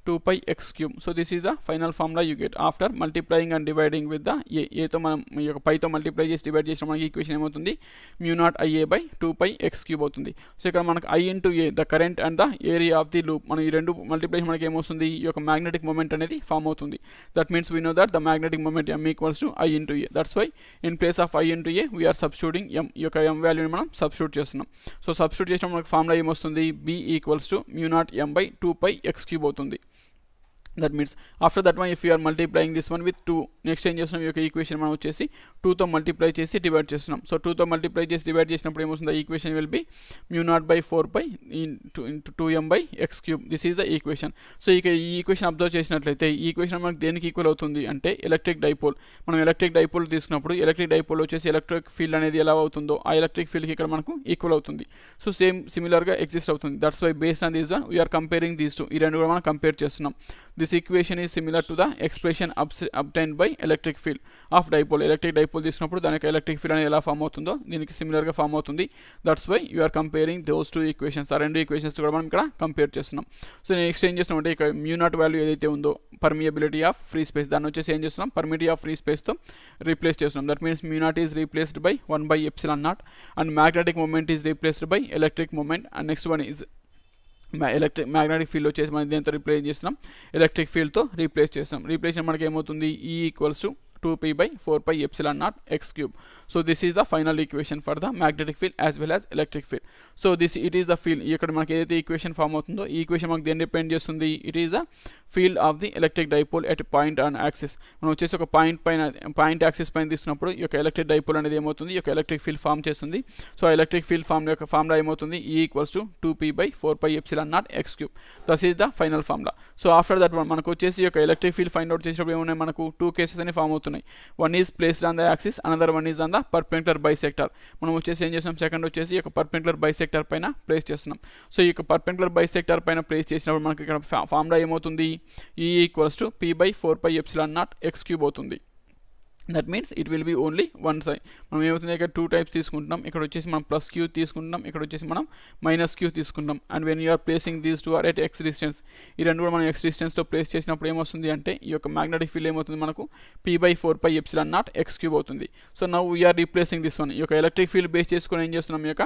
2πx cube. So this is the final formula you get after multiplying and dividing with the a తో మనం ఈ యొక్క పైతో multiply చేసి divide చేసిన మనకి equation ఏమవుతుంది, mu naught IA by 2πx cube అవుతుంది. So ఇక్కడ మనకు I into A the current and the area of the loop, మనం ఈ రెండు మల్టిప్లై మనకి ఏమవుతుంది, ఈ యొక్క మ్యాగ్నెటిక్ మూమెంట్ అనేది ఫామ్ అవుతుంది. That means we know that the magnetic moment m equals to I into A. That's why in place of I into A we're substituting m, ఈ యొక్క m వాల్యూని మనం సబ్స్టిట్యూట్ చేస్తున్నాం. సో సబ్స్టిట్యూట్ చేసిన మనకు ఫార్ములా ఏమొస్తుంది, b equals to mu not m by 2πx cube అవుతుంది. That means after that one if you are multiplying this one with 2, next ఏం చేస్తున్నాం, ఈ యొక్క ఈక్వేషన్ మనం వచ్చేసి 2తో మల్టిప్లై చేసి డివైడ్ చేస్తున్నాం. సో 2తో మల్టిప్లై చేసి డివైడ్ చేసినప్పుడు ఏమవుతుంది, equation will be mu naught by 4π into 2m by x cube. This is the equation. So ఇక ఈ ఈక్వేషన్ అబ్జర్వ్ చేసినట్లయితే ఈ ఈక్వేషన్ మనకు దేనికి ఈక్వల్ అవుతుంది అంటే ఎలక్ట్రిక్ డైపోల్. మనం ఎలక్ట్రిక్ డైపోల్ తీసుకున్నప్పుడు ఎలక్ట్రిక్ డైపోల్ వచ్చేసి ఎలక్ట్రిక్ ఫీల్డ్ అనేది ఎలా అవుతుందో ఆ ఎలక్ట్రిక్ ఫీల్డ్కి ఇక్కడ మనకు ఈక్వల్ అవుతుంది. సో సేమ్ సిమిలర్గా ఎగ్జిస్ట్ అవుతుంది. That's why based on this one we're comparing these two, ఈ రెండు కూడా మనం కంపేర్ చేస్తున్నాం. This equation is similar to the expression obtained by electric field of dipole. Electric dipole తీసుకున్నప్పుడు దాని యొక్క ఎలక్ట్రిక్ ఫీల్డ్ అనేది ఎలా ఫామ్ అవుతుందో దీనికి సిమిలర్గా ఫామ్ అవుతుంది. That's why you are comparing those two equations. ఆ రెండు ఈక్వేషన్స్ కూడా మనం ఇక్కడ కంపేర్ చేస్తున్నాం. సో నెక్స్ట్ ఏం చేస్తున్నాం అంటే ఇక్కడ μ0 వాల్యూ ఏదైతే ఉందో పర్మియబిలిటీ ఆఫ్ ఫ్రీ స్పేస్, దాన్ని వచ్చేసి ఏం చేస్తున్నాం పర్మిటివిటీ ఆఫ్ ఫ్రీ స్పేస్తో రీప్లేస్ చేస్తున్నాం. That means μ0 is replaced by 1/ε0 and magnetic moment is replaced by electric moment. And next one is magnetic field వచ్చేసి మనం దేంతో రీప్లేస్ చేస్తున్నాం, ఎలక్ట్రిక్ ఫీల్డ్తో రీప్లేస్ చేస్తాం. రీప్లేస్ మనకి ఏమవుతుంది, E equals to 2p/4πε0 x³. So this is the final equation for the magnetic field as well as electric field. So it is the field. ఇక్కడ మనకి ఏదైతే ఈక్వేషన్ ఫామ్ అవుతుందో ఈ ఈక్వేషన్ మనకి దేన్ని డిపెండ్ చేస్తుంది, it is the field of the electric dipole at point on axis. మనం వచ్చేసి ఒక పాయింట్ యాక్సిస్ పైన తీసుకున్నప్పుడు ఈ యొక్క ఎలక్ట్రిక్ డైపోల్ అనేది ఏమవుతుంది, ఈ యొక్క ఎలక్ట్రిక్ ఫీల్డ్ ఫామ్ చేస్తుంది. సో ఎలక్ట్రిక్ ఫీల్డ్ యొక్క ఫార్ములా ఏమవుతుంది, E equals to 2p/4πε0 x³. That is the final formula. So after that మనకు వచ్చేసి ఈ యొక్క ఎలక్ట్రిక్ ఫీల్డ్ ఫైండ్ అవుట్ చేసినప్పుడు ఏమున్నాయి, మనకు 2 కేసెస్ అనేవి ఫామ్ అవుతున్నాయి. One is placed on the axis, another one is on the perpendicular bisector. మనం వచ్చేసి ఏం చేస్తున్నాం, సెకండ్ వచ్చేసి ఈ యొక్క పర్పెండిక్యులర్ బైసెక్టర్ పైన ప్లేస్ చేస్తున్నాం. సో ఈ యొక్క పర్పెండిక్యులర్ బైసెక్టర్ పైన ప్లేస్ చేసినప్పుడు మనకి ఇక్కడ ఫార్ములా ఏమవుతుంది, E equals to p/4πε0 x³ అవుతుంది. That means it will be only one side. మనం ఏమవుతుంది ఇక్కడ 2 టైప్స్ తీసుకుంటున్నాం, ఇక్కడ వచ్చేసి మనం +q తీసుకుంటున్నాం, ఇక్కడ వచ్చేసి మనం -q తీసుకుంటాం. And when you're placing these two are at x distance, ఈ రెండు కూడా మనం x డిస్టెన్స్లో ప్లేస్ చేసినప్పుడు ఏమొస్తుంది అంటే ఈ యొక్క మ్యాగ్నెటిక్ ఫీల్డ్ ఏమవుతుంది మనకు p/4πε0 x³ అవుతుంది. So now we're replacing this one. ఈ యొక్క ఎలక్ట్రిక్ ఫీల్డ్ బేస్ చేసుకొని ఏం చేస్తున్నాం, ఈ యొక్క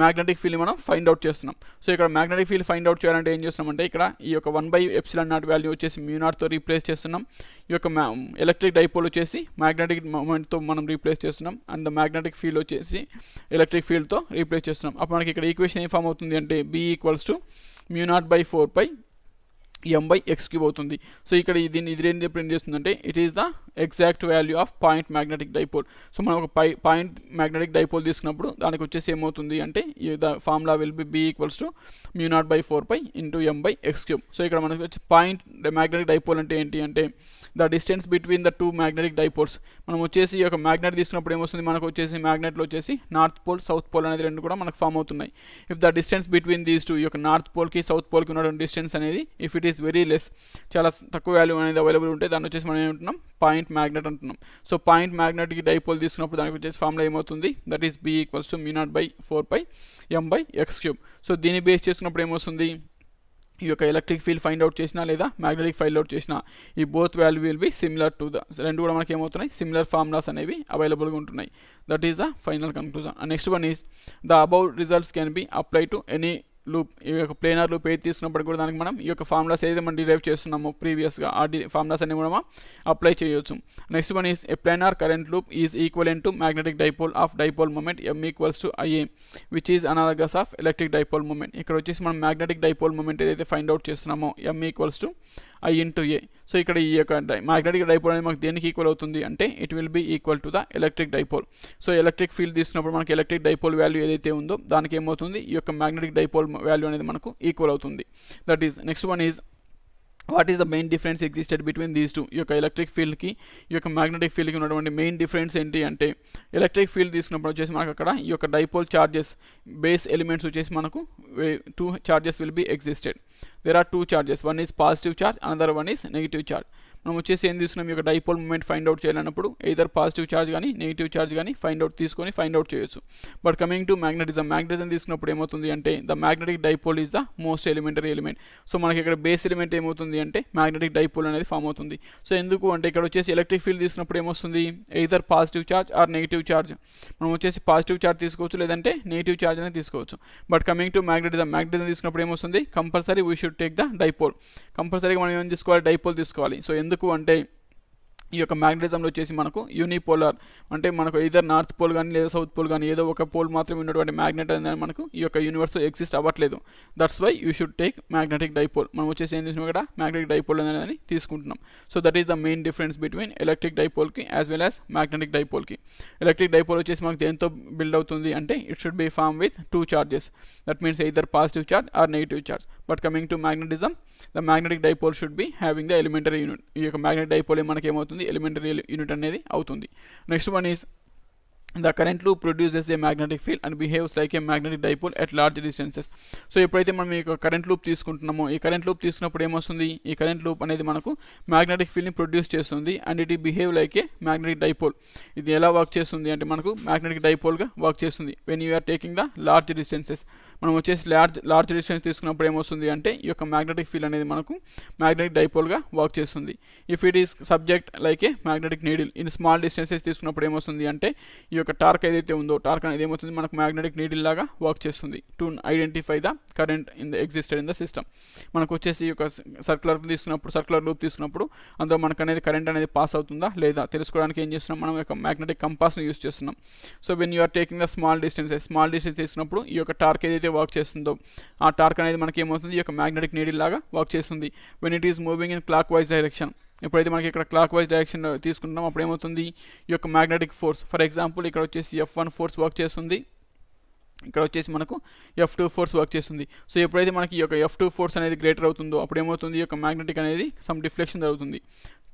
మ్యాగ్నెటిక్ ఫీల్డ్ మనం ఫైండ్ అవుట్ చేస్తున్నాం. సో ఇక్కడ మ్యాగ్నెటిక్ ఫీల్డ్ ఫైండ్ అవుట్ చేయాలంటే ఏం చేస్తున్నాం అంటే ఇక్కడ ఈ యొక్క 1/ε0 వాల్యూ వచ్చేసి μ0తో రీప్లేస్ చేస్తున్నాం. ఈ యొక్క ఎలక్ట్రిక్ డైపోల్ వచ్చేసి మ్యాగ్నెటిక్ మూమెంట్తో మనం రీప్లేస్ చేస్తున్నాం. అండ్ ద మ్యాగ్నెటిక్ ఫీల్డ్ వచ్చేసి ఎలక్ట్రిక్ ఫీల్డ్తో రీప్లేస్ చేస్తున్నాం. అప్పుడు మనకి ఇక్కడ ఈక్వేషన్ ఏం ఫామ్ అవుతుంది అంటే B ఈక్వల్స్ టు μ0/4πm/x³ అవుతుంది. సో ఇక్కడ ఇది ఏం రిప్రజెంట్ చేస్తుందంటే it is the exact value of point magnetic dipole. So మనం ఒక పాయింట్ మ్యాగ్నెటిక్ డైపోల్ తీసుకున్నప్పుడు దానికి వచ్చేసి ఏమవుతుంది అంటే the formula will B B equals to μ0/4πm/x³. So ఇక్కడ మనకి వచ్చి పాయింట్ మ్యాగ్నెటిక్ డైపోల్ అంటే ఏంటి అంటే the distance between the 2 magnetic dipoles. మనం వచ్చేసి ఈ యొక్క మ్యాగ్నెట్ తీసుకున్నప్పుడు ఏమొస్తుంది మనకు వచ్చేసి మ్యాగ్నెట్లో వచ్చేసి నార్త్ పోల్ సౌత్ పోల్ అనేది రెండు కూడా మనకు ఫామ్ అవుతున్నాయి. If the distance between these two, ఈ యొక్క నార్త్ పోల్కి సౌత్ పోల్కి ఉన్నటువంటి డిస్టెన్స్ అనేది if it is very less, చాలా తక్కువ వాల్యూ అనేది అవైలబుల్ ఉంటే దాన్ని వచ్చేసి మనం ఏమంటున్నాం పాయింట్ మ్యాగ్నెట్ అంటున్నాం. సో పాయింట్ మ్యాగ్నెట్కి డైపోల్ తీసుకున్నప్పుడు దానికి వచ్చేసి ఫార్ములా ఏమవుతుంది, that is B equals to μ0/4πm/x³. So దీన్ని బేస్ చేసుకున్నప్పుడు ఏమొస్తుంది, ఈ యొక్క ఎలక్ట్రిక్ ఫీల్డ్ ఫైండ్ అవుట్ చేసినా లేదా మ్యాగ్నెటిక్ ఫైండ్ అవుట్ చేసినా ఈ both value will B similar to the, రెండు కూడా మనకి ఏమవుతున్నాయి సిమిలర్ ఫార్ములాస్ అనేవి అవైలబుల్గా ఉంటున్నాయి. That is the final conclusion. And next one is the above results can be apply to any loop. ఈ యొక్క ప్లేనర్ లూప్ ఏది తీసుకున్నప్పుడు కూడా దానికి మనం ఈ యొక్క ఫార్ములాస్ ఏదైతే మనం డిరైవ్ చేస్తున్నామో ప్రీవియస్గా ఆ ఫార్ములాస్ అన్ని కూడా అప్లై చేయొచ్చు. Next one is a planar current loop is equivalent to magnetic dipole of dipole moment M equals to IA which is analogous of electric dipole moment. ఇక్కడ వచ్చేసి మనం మ్యాగ్నెటిక్ డైపోల్ మూమెంట్ ఏదైతే find out చేస్తున్నామో M equals to I/A. So ఇక్కడ ఈ యొక్క magnetic dipole అనేది మనకు దేనికి ఈక్వల్ అవుతుంది అంటే it will be equal to the electric dipole. So electric field తీసుకున్నప్పుడు మనకి ఎలక్ట్రిక్ డైపోల్ వాల్యూ ఏదైతే ఉందో దానికి ఏమవుతుంది ఈ యొక్క మ్యాగ్నెటిక్ డైపోల్ వాల్యూ అనేది మనకు ఈక్వల్ అవుతుంది. That is next one is what is the main difference existed between these two. ఈ యొక్క ఎలక్ట్రిక్ ఫీల్డ్కి ఈ యొక్క మ్యాగ్నెటిక్ ఫీల్డ్కి ఉన్నటువంటి మెయిన్ డిఫరెన్స్ ఏంటి అంటే ఎలక్ట్రిక్ ఫీల్డ్ తీసుకున్నప్పుడు వచ్చేసి మనకు అక్కడ ఈ యొక్క డైపోల్ చార్జెస్ బేస్ ఎలిమెంట్స్ వచ్చేసి మనకు 2 charges will be existed. There are 2 charges, one is positive charge, another one is negative charge. మనం వచ్చేసి ఏం తీసుకున్నాం ఈ యొక్క డైపోల్ మూమెంట్ ఫైండ్ అవుట్ చేయాలన్నప్పుడు ఎయిదర్ పాజిటివ్ చార్జ్ కానీ నెగిటివ్ చార్జ్ కానీ ఫైండ్ అవుట్ చేయొచ్చు. బట్ కమింగ్ టు మ్యాగ్నెటిజం తీసుకున్నప్పుడు ఏమవుతుంది అంటే the magnetic dipole is the most elementary element. So మనకి ఇక్కడ బేస్ ఎలిమెంట్ ఏమవుతుంది అంటే మ్యాగ్నెటిక్ డైపోల్ అనేది ఫామ్ అవుతుంది. సో ఎందుకు అంటే ఇక్కడ వచ్చేసి ఎలక్ట్రిక్ ఫీల్డ్ తీసుకున్నప్పుడు ఏమొస్తుంది either positive charge or negative charge. మనం వచ్చేసి పాజిటివ్ చార్జ్ తీసుకోవచ్చు లేదంటే నెగిటివ్ చార్జ్ అనేది తీసుకోవచ్చు. బట్ కమింగ్ టు మ్యాగ్నెటిజం తీసుకున్నప్పుడు ఏమొస్తుంది compulsory we should take the dipole. కంపల్సరీగా మనం ఏం తీసుకోవాలి, డైపోల్ తీసుకోవాలి. సో ఎందుకు అంటే ఈ యొక్క మ్యాగ్నెటిజంలో వచ్చేసి మనకు యూనిపోలార్ అంటే మనకు ఇదర్ నార్త్ పోల్ కానీ లేదా సౌత్ పోల్ కానీ ఏదో ఒక పోల్ మాత్రమే ఉన్నటువంటి మ్యాగ్నెట్ అనేది మనకు ఈ యొక్క యూనివర్స్లో ఎగ్జిస్ట్ అవ్వట్లేదు. That's why you should take magnetic dipole. మనం వచ్చేసి ఏం తీసుకున్నాం ఇక్కడ మ్యాగ్నెటిక్ డైపోల్ అనేది తీసుకుంటున్నాం. So that is the main difference between electric డైపోల్కి యాజ్ వెల్ యాజ్ మ్యాగ్నెటిక్ డైపోల్కి. ఎలక్ట్రిక్ డైపోల్ వచ్చేసి మనకు దేంతో బిల్డ్ అవుతుంది అంటే it should be form with 2 charges. That means either positive charge or negative charge. But coming to magnetism the magnetic dipole should be having the elementary unit. ఈ యొక్క magnetic dipole మనకి ఏమవుతుంది elementary unit అనేది అవుతుంది. Next one is the current loop produces a magnetic field and behaves like a magnetic dipole at large distances. So ఎప్పుడైతే మనం ఈ current loop తీసుకుంటున్నామో ఈ కరెంట్ లూప్ తీసుకున్నప్పుడు ఏమొస్తుంది ఈ కరెంట్ లూప్ అనేది మనకు మ్యాగ్నెటిక్ ఫీల్డ్ని ప్రొడ్యూస్ చేస్తుంది and it behave like a magnetic dipole. ఇది ఎలా వర్క్ చేస్తుంది అంటే మనకు మ్యాగ్నెటిక్ డైపోల్గా వర్క్ చేస్తుంది when you are taking the large distances. మనం వచ్చేసి లార్జ్ డిస్టెన్స్ తీసుకున్నప్పుడు ఏమొస్తుంది అంటే ఈ యొక్క మ్యాగ్నెటిక్ ఫీల్డ్ అనేది మనకు మ్యాగ్నెటిక్ డైపోల్గా వర్క్ చేస్తుంది. If it is subject like a magnetic needle in small distances తీసుకున్నప్పుడు ఏమొస్తుంది అంటే ఈ యొక్క టార్క్ ఏదైతే ఉందో టార్క్ అనేది ఏమవుతుంది మనకు మ్యాగ్నెటిక్ నీడిల్ లాగా వర్క్ చేస్తుంది to identify the current existed in the system. మనకు వచ్చేసి ఈ యొక్క సర్క్యులర్ లూప్ తీసుకున్నప్పుడు అందులో మనకు అనేది కరెంట్ అనేది పాస్ అవుతుందా లేదా తెలుసుకోవడానికి ఏం చేస్తున్నాం మనం యొక్క మ్యాగ్నెటిక్ కంపాస్ని యూస్ చేస్తున్నాం. So when you are taking the small distance తీసుకున్నప్పుడు ఈ యొక్క టార్క్ ఏదైతే వర్క్ చేస్తుందో ఆ టార్క్ అనేది మనకి ఏమవుతుంది ఈ యొక్క మ్యాగ్నెటిక్ నీడిల్ లాగా వర్క్ చేస్తుంది when it is moving in clock wise direction. ఎప్పుడైతే మనకి ఇక్కడ క్లాక్ వైజ్ డైరెక్షన్ తీసుకుంటాం అప్పుడు ఏమవుతుంది ఈ యొక్క మ్యాగ్నెటిక్ ఫోర్స్ ఫర్ ఎగ్జాంపుల్ ఇక్కడ వచ్చేసి F1 ఫోర్స్ వర్క్ చేస్తుంది, ఇక్కడ వచ్చేసి మనకు F2 ఫోర్స్ వర్క్ చేస్తుంది. సో ఎప్పుడైతే మనకి ఈ యొక్క F2 ఫోర్స్ అనేది గ్రేటర్ అవుతుందో అప్పుడు ఏమవుతుంది ఈ యొక్క మ్యాగ్నెటిక్ అనేది సమ్ డిఫ్లెక్షన్ జరుగుతుంది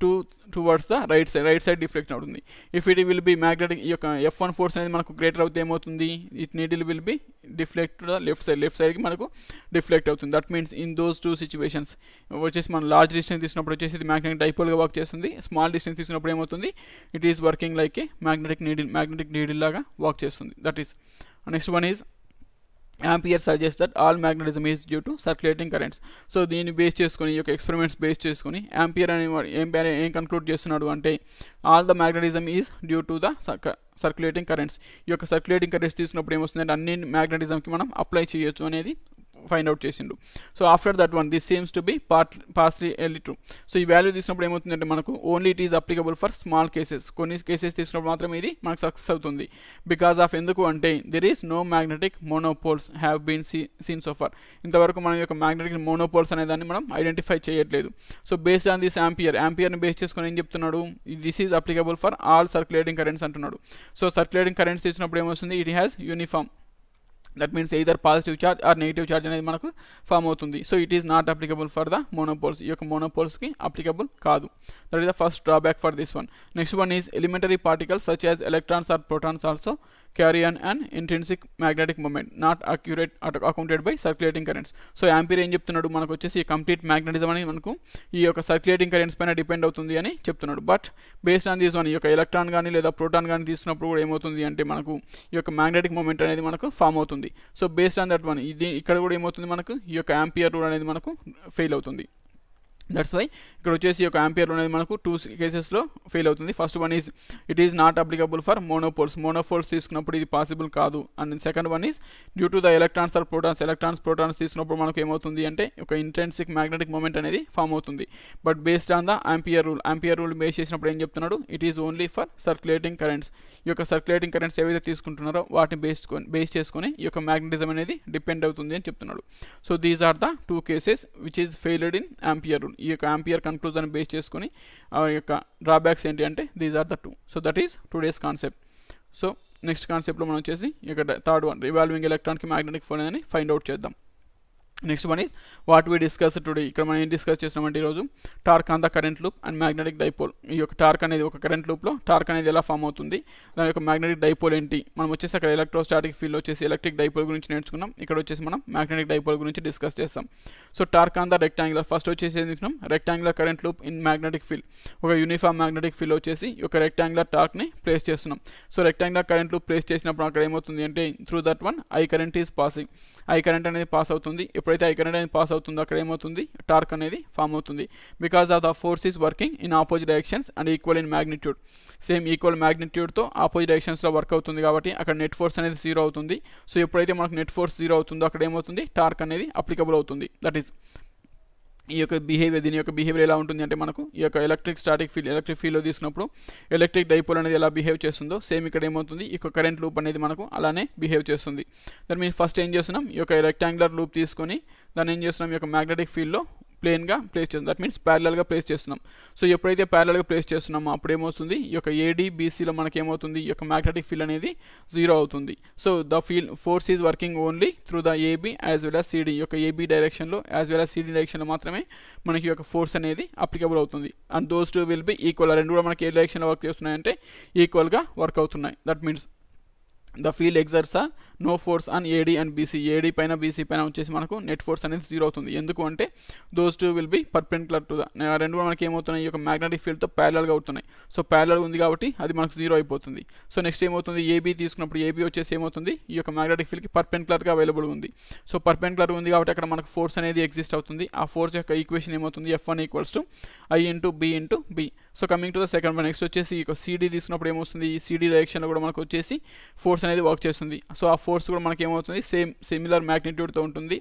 towards the right side deflection అవుతుంది. If it will be magnetic ఈ యొక్క F1 ఫోర్స్ అనేది మనకు గ్రేటర్ అవుతే ఏమవుతుంది it needle will be deflect the left సైడ్కి మనకు డిఫ్లెక్ట్ అవుతుంది. That means in those two situations వచ్చేసి మనం లార్జ్ డిస్టెన్స్ తీసుకున్నప్పుడు వచ్చేసి ఇది మ్యాగ్నెటిక్ డైపోల్గా వర్క్ చేస్తుంది, స్మాల్ డిస్టెన్స్ తీసుకున్నప్పుడు ఏమవుతుంది it is working like a magnetic needle లాగా వర్క్ చేస్తుంది. That is next one is Ampere suggests that all magnetism is due to circulating currents. So దీన్ని బేస్ చేసుకొని ఈ యొక్క ఎక్స్పెరిమెంట్స్ బేస్ చేసుకొని Ampere ఏం కన్క్లూడ్ చేస్తున్నాడు అంటే all the magnetism is due to the circulating currents. ఈ యొక్క సర్క్యులేటింగ్ కరెంట్స్ తీసుకున్నప్పుడు ఏమొస్తుందంటే అన్ని మ్యాగ్నెటిజంకి మనం అప్లై చేయొచ్చు అనేది ఫైండ్ అవుట్ చేసిండు. So after that one this seems to be partially true. So ఈ వాల్యూ తీసినప్పుడు ఏమవుతుందంటే మనకు only it is applicable for small cases, కొన్ని కేసెస్ తీసుకున్నప్పుడు మాత్రమే ఇది మనకు సక్సెస్ అవుతుంది. బికాస్ ఆఫ్ ఎందుకు అంటే there is no magnetic monopoles have been seen so far. ఇంతవరకు మనం యొక్క మ్యాగ్నెటిక్ మోనోపోల్స్ అనే దాన్ని మనం ఐడెంటిఫై చేయట్లేదు. సో బేస్డ్ ఆన్ దిస్ యాంపియర్ని బేస్ చేసుకొని ఏం చెప్తున్నాడు this is applicable for all circulating currents అంటున్నాడు. సో సర్క్యులేటింగ్ కరెంట్స్ తీసినప్పుడు ఏమొస్తుంది it has uniform. That means either positive charge or negative charge అనేది మనకు ఫామ్ అవుతుంది. So it is not applicable for the monopoles. ఈ యొక్క మోనోపోల్స్కి అప్లికబుల్ కాదు. That is the first drawback for this one. Next one is elementary particles such as electrons or protons also carry an intrinsic magnetic moment not accounted by circulating currents. So ampere ఏం చెప్తున్నాడు మనకు వచ్చేసి complete magnetism అనేది మనకు ఈ యొక్క circulating currents పైన depend అవుతుంది అని చెప్తున్నాడు. But based on this one ఈ యొక్క ఎలక్ట్రాన్ కానీ లేదా ప్రోటాన్ కానీ తీసుకున్నప్పుడు కూడా ఏమవుతుంది అంటే మనకు ఈ యొక్క మ్యాగ్నెటిక్ మూమెంట్ అనేది మనకు ఫామ్ అవుతుంది. So based on that one ఇది ఇక్కడ కూడా ఏమవుతుంది మనకు ఈ యొక్క యాంపియర్ రూల్ అనేది మనకు ఫెయిల్ అవుతుంది. దట్స్ వై ఇక్కడ వచ్చేసి ఒక యాంపియర్ అనేది మనకు 2 కేసెస్లో ఫెయిల్ అవుతుంది. First one is it is not applicable for monopoles తీసుకున్నప్పుడు ఇది పాసిబుల్ కాదు. And second one is due to the electrons or protons తీసుకున్నప్పుడు మనకు ఏమవుతుంది అంటే ఒక ఇంట్రెన్సిక్ మ్యాగ్నెటిక్ మూమెంట్ అనేది ఫామ్ అవుతుంది. But based on the Ampere rule base చేసినప్పుడు ఏం చెప్తున్నాడు it is only for circulating currents. ఈ యొక్క సర్క్యులేటింగ్ కరెంట్స్ ఏవైతే తీసుకుంటున్నారో వాటిని బేస్ చేసుకొని ఈ యొక్క మ్యాగ్నెటిజం అనేది డిపెండ్ అవుతుంది అని చెప్తున్నాడు. So these are the 2 cases which is failed in Ampere rule. ఈ యొక్క యాంపియర్ కన్క్లూజన్ బేస్ చేసుకొని ఆ యొక్క డ్రాబ్యాక్స్ ఏంటి అంటే these are the 2. So that is today's concept. So next కాన్సెప్ట్లో మనం వచ్చేసి ఇక థర్డ్ వన్ రివాల్వింగ్ ఎలక్ట్రాన్కి మ్యాగ్నెటిక్ ఫీల్డ్ అని ఫైండ్ అవుట్ చేద్దాం. Next one is what we discuss today. ఇక్కడ మనం ఏం డిస్కస్ చేసినామంటే ఈరోజు torque on the current loop and magnetic dipole. ఈ యొక్క టార్క్ అనేది ఒక కరెంట్ లూప్లో టార్క్ అనేది ఎలా ఫామ్ అవుతుంది, దాని యొక్క మ్యాగ్నెటిక్ డైపోల్ ఏంటి. మనం వచ్చేసి అక్కడ ఎలక్ట్రోస్టాటిక్ ఫీల్డ్ వచ్చేసి ఎలక్ట్రిక్ డైపోల్ గురించి నేర్చుకున్నాం. ఇక్కడ వచ్చేసి మనం మ్యాగ్నెటిక్ డైపోల్ గురించి డిస్కస్ చేస్తాం. So torque on the rectangular first వచ్చేసి ఏం తీసుకున్నాం rectangular current loop in magnetic field. ఒక యూనిఫామ్ మ్యాగ్నెటిక్ ఫీల్డ్ వచ్చేసి ఈ యొక్క రెక్టాంగులర్ టార్క్ని ప్లేస్ చేస్తున్నాం. So rectangular current loop place చేసినప్పుడు అక్కడ ఏమవుతుంది అంటే through that one I current is passing. I current అనేది పాస్ అవుతుంది. ఎప్పుడైతే ఐ కరెంట్ అనేది పాస్ అవుతుందో అక్కడ ఏమవుతుంది టార్క్ అనేది ఫామ్ అవుతుంది. Because of the force is working in opposite directions and equal in magnitude. Same equal మ్యాగ్నిట్యూడ్తో ఆపోజిట్ డైరెక్షన్స్లో వర్క్ అవుతుంది కాబట్టి అక్కడ నెట్ ఫోర్స్ అనేది 0 అవుతుంది. సో ఎప్పుడైతే మనకు నెట్ ఫోర్స్ 0 అవుతుందో అక్కడ ఏమవుతుంది టార్క్ అనేది అప్లికబుల్ అవుతుంది. దట్ ఈస్ ఈ యొక్క దీని యొక్క బిహేవియర్ ఎలా ఉంటుంది అంటే మనకు ఈ యొక్క ఎలక్ట్రిక్ ఫీల్డ్లో తీసుకున్నప్పుడు ఎలక్ట్రిక్ డైపోల్ అనేది ఎలా బిహేవ్ చేస్తుందో సేమ్ ఇక్కడ ఏమవుతుంది ఈ యొక్క కరెంట్ లూప్ అనేది మనకు అలానే బిహేవ్ చేస్తుంది. దాన్ని మేము ఫస్ట్ ఏం చేస్తున్నాం ఈ యొక్క రెక్టాంగులర్ లూప్ తీసుకొని దాన్ని ఏం చేస్తున్నాం ఈ యొక్క మ్యాగ్నెటిక్ ఫీల్డ్లో ప్లేన్గా ప్లేస్ చేస్తున్నాం. దట్ మీన్స్ ప్యారలల్గా ప్లేస్ చేస్తున్నాం. సో ఎప్పుడైతే ప్యారలల్గా ప్లేస్ చేస్తున్నామో అప్పుడు ఏమవుతుంది ఈ యొక్క ADBCలో మనకి ఏమవుతుంది ఈ యొక్క మ్యాగ్నెటిక్ ఫీల్డ్ అనేది 0 అవుతుంది. So the force is working only through the AB as well as CD. ఈ యొక్క AB డైరెక్షన్లో యాజ్ వెల్ యాజ్ CD డైరెక్షన్లో మాత్రమే మనకి ఈ యొక్క ఫోర్స్ అనేది అప్లికబుల్ అవుతుంది. And those 2 will be equal. రెండు కూడా మనకి ఏ డైరెక్షన్లో వర్క్ చేస్తున్నాయంటే ఈక్వల్గా వర్క్ అవుతున్నాయి. That means the field exerts are no force on AD and BC. AD పైన బీసీ పైన వచ్చేసి మనకు నెట్ ఫోర్స్ అనేది జీరో అవుతుంది. ఎందుకు అంటే those two will B perpendicular to the, రెండు కూడా మనకి ఏమవుతున్నాయి, ఈ యొక్క మ్యాగ్నెటిక్ ఫీల్డ్తో ప్యారలల్గా అవుతున్నాయి. సో ప్యారలల్ ఉంది కాబట్టి అది మనకు జీరో అయిపోతుంది. సో నెక్స్ట్ ఏమవుతుంది, ఏబీ తీసుకున్నప్పుడు ఏబీ వచ్చేసి ఏమవుతుంది, ఈ యొక్క మ్యాగ్నెటిక్ ఫీల్డ్కి పర్పెండిక్యులర్గా అవైలబుల్ ఉంది. సో పర్పెండిక్యులర్ ఉంది కాబట్టి అక్కడ మనకు ఫోర్స్ అనేది ఎగ్జిస్ట్ అవుతుంది. ఆ ఫోర్స్ యొక్క ఈక్వేషన్ ఏమవుతుంది, F1 equals to I into B into B. So coming to the second one, next వచ్చేసి ఈ సిడీ తీసుకున్నప్పుడు ఏమవుతుంది, సిడీ డైరెక్షన్లో కూడా మనకు వచ్చేసి ఫోర్స్ అనేది వర్క్ చేస్తుంది. సో ఆ ఫోర్స్ కూడా మనకి ఏమవుతుంది, సిమిలర్ మ్యాగ్నిట్యూడ్తో ఉంటుంది.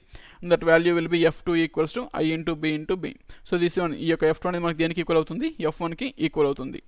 That value will be F2 equals to I into B into B. So this one, ఈ యొక్క F2 అనేది మనకి దేనికి ఈక్వల్ అవుతుంది, F1కి ఈక్వల్ అవుతుంది.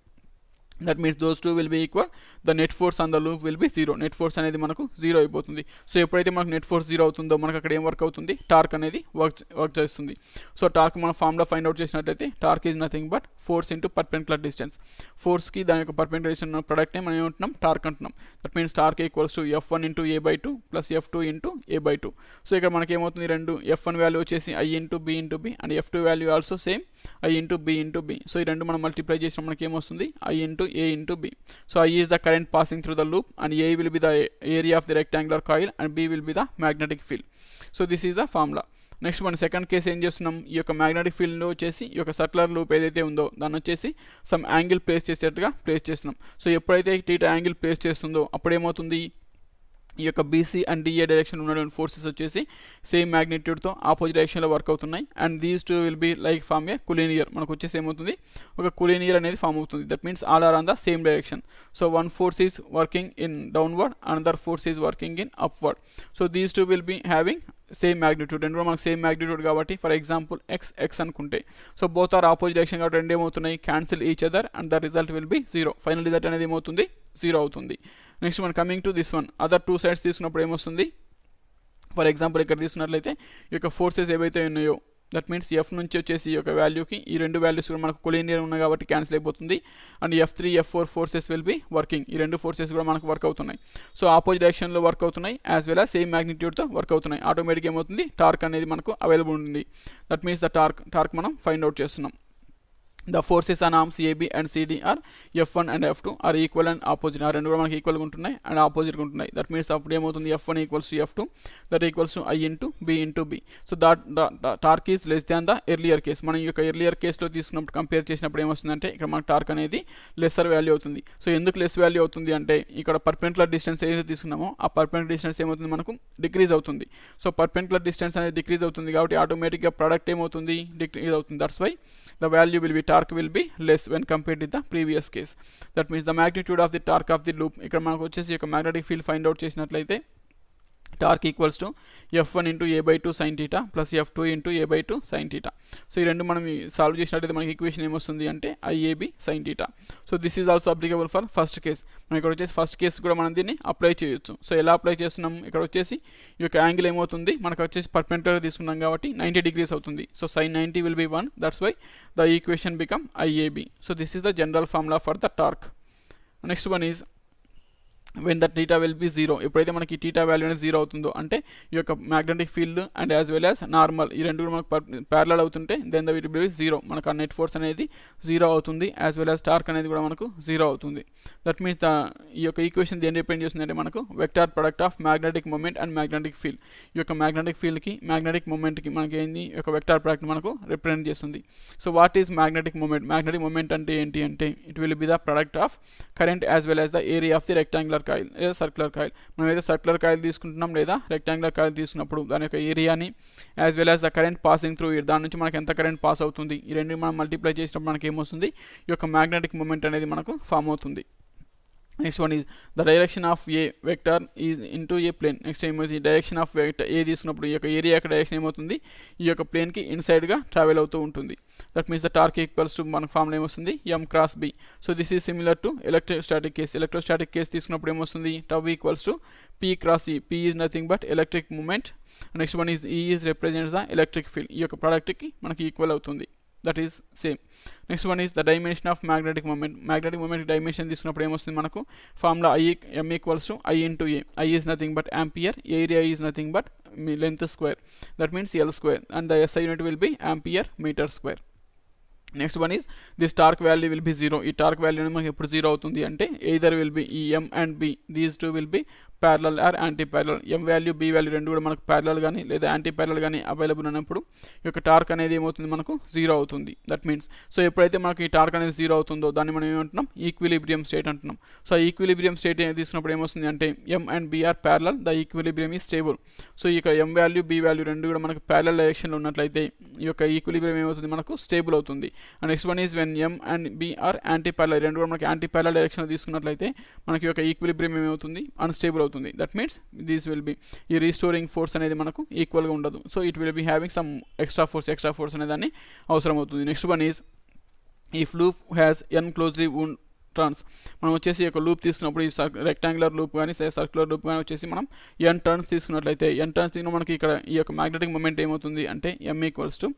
That means those two will be equal, the net force on the loop will be zero. Net force అనేది మనకు జీరో అయిపోతుంది. సో ఎప్పుడైతే మనకు నెట్ ఫోర్స్ జీరో అవుతుందో మనకు అక్కడ ఏం వర్క్ అవుతుంది, టార్క్ అనేది వర్క్ చేస్తుంది. సో టార్క్ మనం ఫార్ములా ఫైండ్ అవుట్ చేసినట్లయితే torque is nothing but force into perpendicular distance. ఫోర్స్కి దాని యొక్క పర్పెండిక్యులర్ డిస్టెన్స్ ప్రొడక్ట్ని మనం ఏమంటున్నాం, టార్క్ అంటున్నాం. That means torque equals to F1 into A/2 plus F2 into A/2. So ఇక్కడ మనకి ఏమవుతుంది, రెండు F1 వాల్యూ వచ్చేసి I into B into B and F2 value also same I into B into B. So ఈ రెండు మనం multiply చేసిన మనకి ఏమొస్తుంది, I into A into B. So I is the current passing through the loop and A will be the area of the rectangular coil and B will be the magnetic field. So this is the formula. Next మన second case ఏం చేస్తున్నాం, ఈ యొక్క magnetic ఫీల్డ్లో వచ్చేసి ఈ యొక్క circular loop ఏదైతే ఉందో దాన్ని వచ్చేసి సమ్ యాంగిల్ ప్లేస్ చేసేట్టుగా ప్లేస్ చేస్తున్నాం. సో ఎప్పుడైతే టీటా యాంగిల్ ప్లేస్ చేస్తుందో అప్పుడు ఏమవుతుంది, ఈ యొక్క బీసీ అండ్ డిఏ డైరెక్షన్ ఉన్నటువంటి ఫోర్సెస్ వచ్చేసి సేమ్ మ్యాగ్నిట్యూడ్తో ఆపోజిట్ డైరెక్షన్లో వర్క్ అవుతున్నాయి. And these two will be like form a collinear. మనకు వచ్చేసి ఏమవుతుంది, ఒక కులీనియర్ అనేది ఫామ్ అవుతుంది. That means all are on the same direction. So one force is working in downward, another force is working in upward. So these two will be having same magnitude. రెండు కూడా మనకు same magnitude కాబట్టి for example x అనుకుంటే, so both are opposite direction కాబట్టి రెండు ఏమవుతున్నాయి, cancel each other and the result will be zero. Final result అనేది ఏమవుతుంది, జీరో అవుతుంది. నెక్స్ట్ మనం coming to this one, other two sides తీసుకున్నప్పుడు ఏమొస్తుంది, ఫర్ ఎగ్జాంపుల్ ఇక్కడ తీసుకున్నట్లయితే ఈ యొక్క ఫోర్సెస్ ఏవైతే ఉన్నాయో దట్ మీన్స్ ఎఫ్ నుంచి వచ్చేసి ఈ యొక్క వాల్యూకి ఈ రెండు వాల్యూస్ కూడా మనకు కొలీనియర్ ఉన్నాయి కాబట్టి క్యాన్సిల్ అయిపోతుంది. And F3 F4 forces will be working. ఈ రెండు ఫోర్సెస్ కూడా మనకు వర్క్ అవుతున్నాయి. సో ఆపోజిట్ డైరెక్షన్లో వర్క్ అవుతున్నాయి యాజ్ వెల్ యాజ్ సేమ్ మ్యాగ్నిట్యూడ్తో వర్క్ అవుతున్నాయి. ఆటోమేటిక్గా ఏమవుతుంది, టార్క్ అనేది మనకు అవైలబుల్ ఉంది. దట్ మీన్స్ ద టార్క్ మనం ఫైండ్ అవుట్ చేస్తున్నాం. The forces on arms AB and CD are F1 and F2 are equal and opposite. ఆ రెండు కూడా మనకి ఈక్వల్గా ఉంటున్నాయి అండ్ ఆపోజిట్గా ఉంటున్నాయి. దట్ మీన్స్ అప్పుడు ఏమవుతుంది, F1 equals to F2 that equals to I into B into B. So torque is less than the earlier case. మనం ఈ యొక్క ఎర్లియర్ కేసులో తీసుకున్నప్పుడు కంపేర్ చేసినప్పుడు ఏమొస్తుందంటే ఇక్కడ మనకు టార్క్ అనేది లెస్సర్ వాల్యూ అవుతుంది. సో ఎందుకు లెస్ వాల్యూ అవుతుంది అంటే ఇక్కడ పర్పెండిక్యులర్ డిస్టెన్స్ ఏదైతే తీసుకున్నామో ఆ పర్పెండిక్యులర్ డిస్టెన్స్ ఏమవుతుంది, మనకు డిక్రీజ్ అవుతుంది. సో పర్పెండిక్యులర్ డిస్టెన్స్ అనేది డిక్రీజ్ అవుతుంది కాబట్టి ఆటోమేటిక్గా ప్రోడక్ట్ ఏమవుతుంది, డిక్రీజ్ అవుతుంది. That's why the value will be torque will be less when compared with the previous case. That means the magnitude of the torque of the loop. ఇక్కడ మనకు వచ్చేసి ఒక magnetic field find out చేసినట్లయితే torque equals to F1 into A/2 sin theta plus F2 into A/2 sin theta. So ఈ రెండు మనం solve చేసినట్లయితే మనకి ఈక్వేషన్ ఏమొస్తుంది అంటే IAB sin theta. So this is also applicable for first case. మనం ఇక్కడ వచ్చేసి ఫస్ట్ కేసు కూడా మనం దీన్ని అప్లై చేయొచ్చు. సో ఎలా అప్లై చేస్తున్నాం, ఇక్కడ వచ్చేసి ఈ యొక్క యాంగిల్ ఏమవుతుంది, మనకు వచ్చేసి పర్పెండిక్యులర్ తీసుకున్నాం కాబట్టి 90 degrees అవుతుంది. So sin 90 will be 1. That's why the equation become IAB. So this is the general formula for the torque. Next one is when the theta will be 0. ఎప్పుడైతే మనకి theta వాల్యూ అనేది 0 అవుతుందో అంటే ఈ యొక్క magnetic field and as well as normal ఈ రెండు కూడా మనకు ప్యారలల్ అవుతుంటే దెన్ ద విల్ బి 0. మనకు ఆ నెట్ ఫోర్స్ అనేది 0 అవుతుంది యాజ్ వెల్ యాజ్ టార్క్ అనేది కూడా మనకు 0 అవుతుంది. దట్ మీన్స్ ఈ యొక్క ఈక్వేషన్ దేని డిపెండ్ చేస్తుంది అంటే మనకు vector product of magnetic moment and magnetic field. ఈ యొక్క మ్యాగ్నెటిక్ ఫీల్డ్కి మ్యాగ్నెటిక్ మూమెంట్కి మనకి ఏంది ఈ యొక్క వెక్టార్ ప్రొడక్ట్ మనకు రిప్రజెంట్ చేస్తుంది. So what is magnetic moment? Magnetic moment అంటే ఏంటి అంటే it will be the product of current as well as the area of the rectangular coil లేదా సర్క్యులర్ కాయిల్. మనం ఏదో సర్క్యులర్ కాయిల్ తీసుకుంటున్నాం లేదా రెక్టాంగులర్ కాయిల్ తీసుకున్నప్పుడు దాని యొక్క ఏరియాని as well as the current passing through it, దాని నుంచి మనకి ఎంత కరెంట్ పాస్ అవుతుంది ఈ రెండు మనం మల్టిప్లై చేసినప్పుడు మనకి ఏమొస్తుంది, ఈ యొక్క మ్యాగ్నెటిక్ మూమెంట్ అనేది మనకు ఫామ్ అవుతుంది. Next one is the direction of A vector is into a plane. Next ఏమవుతుంది, డైరెక్షన్ ఆఫ్ వెక్టర్ ఏ తీసుకున్నప్పుడు ఈ యొక్క ఏరియా యొక్క డైరెక్షన్ ఏమవుతుంది, ఈ యొక్క ప్లేన్కి ఇన్సైడ్గా ట్రావెల్ అవుతూ ఉంటుంది. That means the torque equals to మన ఫార్ములా ఏమొస్తుంది, M cross B. So this is similar to electrostatic case. Electrostatic case తీసుకున్నప్పుడు ఏమొస్తుంది, tau equals to P cross E. P is nothing but electric moment. Next one is E is represents the electric field. ఈ యొక్క ప్రోడక్ట్కి మనకి equal అవుతుంది. That is same. Next one is the dimension of magnetic moment. Magnetic moment dimension తీసుకున్నప్పుడు ఏమొస్తుంది మనకు formula M equals to I into A. I is nothing but ampere, area is nothing but length square. That means L square and the SI unit will be ampere metre square. Next one is this torque value will be 0. ఈ torque value అనేది మనకి ఎప్పుడు 0 అవుతుంది అంటే either will be ఈ M and B these two will be parallel or anti parallel. M value B value రెండు కూడా మనకు ప్యారలల్ కానీ లేదా యాంటీ ప్యారలల్ కానీ అవైలబుల్ ఉన్నప్పుడు ఈ యొక్క టార్క్ అనేది ఏమవుతుంది మనకు 0 అవుతుంది. దట్ మీన్స్ సో ఎప్పుడైతే మనకి ఈ టార్క్ అనేది 0 అవుతుందో దాన్ని మనం ఏమంటున్నాం ఈక్విలిబ్రియం స్టేట్ అంటున్నాం. సో ఆ ఈక్విలిబ్రియం స్టేట్ తీసుకున్నప్పుడు ఏమొస్తుంది అంటే M and B are parallel, the equilibrium is stable. సో ఈ యొక్క M వాల్యూ B వాల్యూ రెండు కూడా మనకు ప్యారలల్ డైరెక్షన్లో ఉన్నట్లయితే ఈ యొక్క ఈక్విలిబ్రియం ఏమవుతుంది మనకు స్టేబుల్ అవుతుంది. And next one is when M and B are anti parallel, రెండు కూడా మనకి యాంటీ ప్యారలల్ డైరెక్షన్లో తీసుకున్నట్లయితే మనకి యొక్క ఈక్విలిబ్రియం ఏమవుతుంది అన్స్టేబుల్ అవుతుంది. That means this will be ఈ రీస్టోరింగ్ ఫోర్స్ అనేది మనకు ఈక్వల్గా ఉండదు. So it will be having some extra force అనే దాన్ని అవసరం అవుతుంది. Next one is if loop has n closely wound turns. మనం వచ్చేసి ఒక లూప్ తీసుకున్నప్పుడు ఈ రెక్టాంగులర్ లూప్ కానీ సర్క్యులర్ లూప్ కానీ వచ్చేసి మనం n టర్న్స్ తీసుకున్నట్లయితే n టర్న్స్ తీసుకున్న మనకి ఇక్కడ ఈ యొక్క మ్యాగ్నెటిక్ మూమెంట్ ఏమవుతుంది అంటే M equals to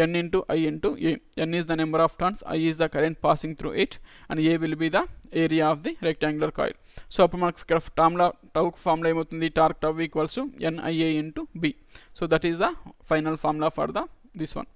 n into I into A. n is the number of turns, I is the current passing through it and A will be the area of the rectangular coil. So అప్పుడు మనకి ఇక్కడ tau formula ఏమవుతుంది torque tau equals to NIA into B. So that is the final formula for this one.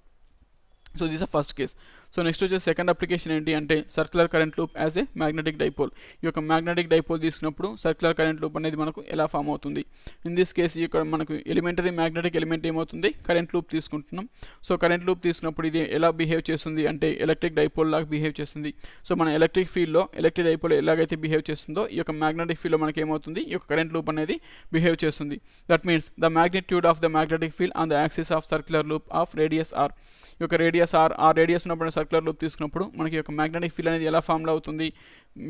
So this the first case. So next వచ్చేసి second application ఏంటి అంటే circular current loop as a magnetic dipole. ఈ యొక్క magnetic dipole తీసుకున్నప్పుడు circular current loop అనేది మనకు ఎలా form అవుతుంది. ఇన్ దిస్ కేసు ఇక్కడ మనకు ఎలిమెంటరీ మ్యాగ్నెటిక్ ఎలిమెంట్ ఏమవుతుంది కరెంట్ లూప్ తీసుకుంటున్నాం. సో కరెంట్ లూప్ తీసుకున్నప్పుడు ఇది ఎలా బిహేవ్ చేస్తుంది అంటే ఎలక్ట్రిక్ డైపోల్ లాగా బిహేవ్ చేస్తుంది. సో మన ఎలక్ట్రిక్ ఫీల్డ్లో ఎలక్ట్రిక్ డైపోల్ ఎలాగైతే బిహేవ్ చేస్తుందో ఈ యొక్క మ్యాగ్నెటిక్ ఫీల్డ్లో మనకి ఏమవుతుంది ఈ యొక్క కరెంట్ లూప్ అనేది బిహేవ్ చేస్తుంది. That means the magnitude of the magnetic field on the axis of circular loop of radius R. ఈ యొక్క రేడియస్ ఆ రేడియస్ ఉన్నప్పుడు సర్క్యులర్ లూప్ తీసుకున్నప్పుడు మనకి యొక్క మ్యాగ్నెటిక్ ఫీల్డ్ అనేది ఎలా ఫామ్లో అవుతుంది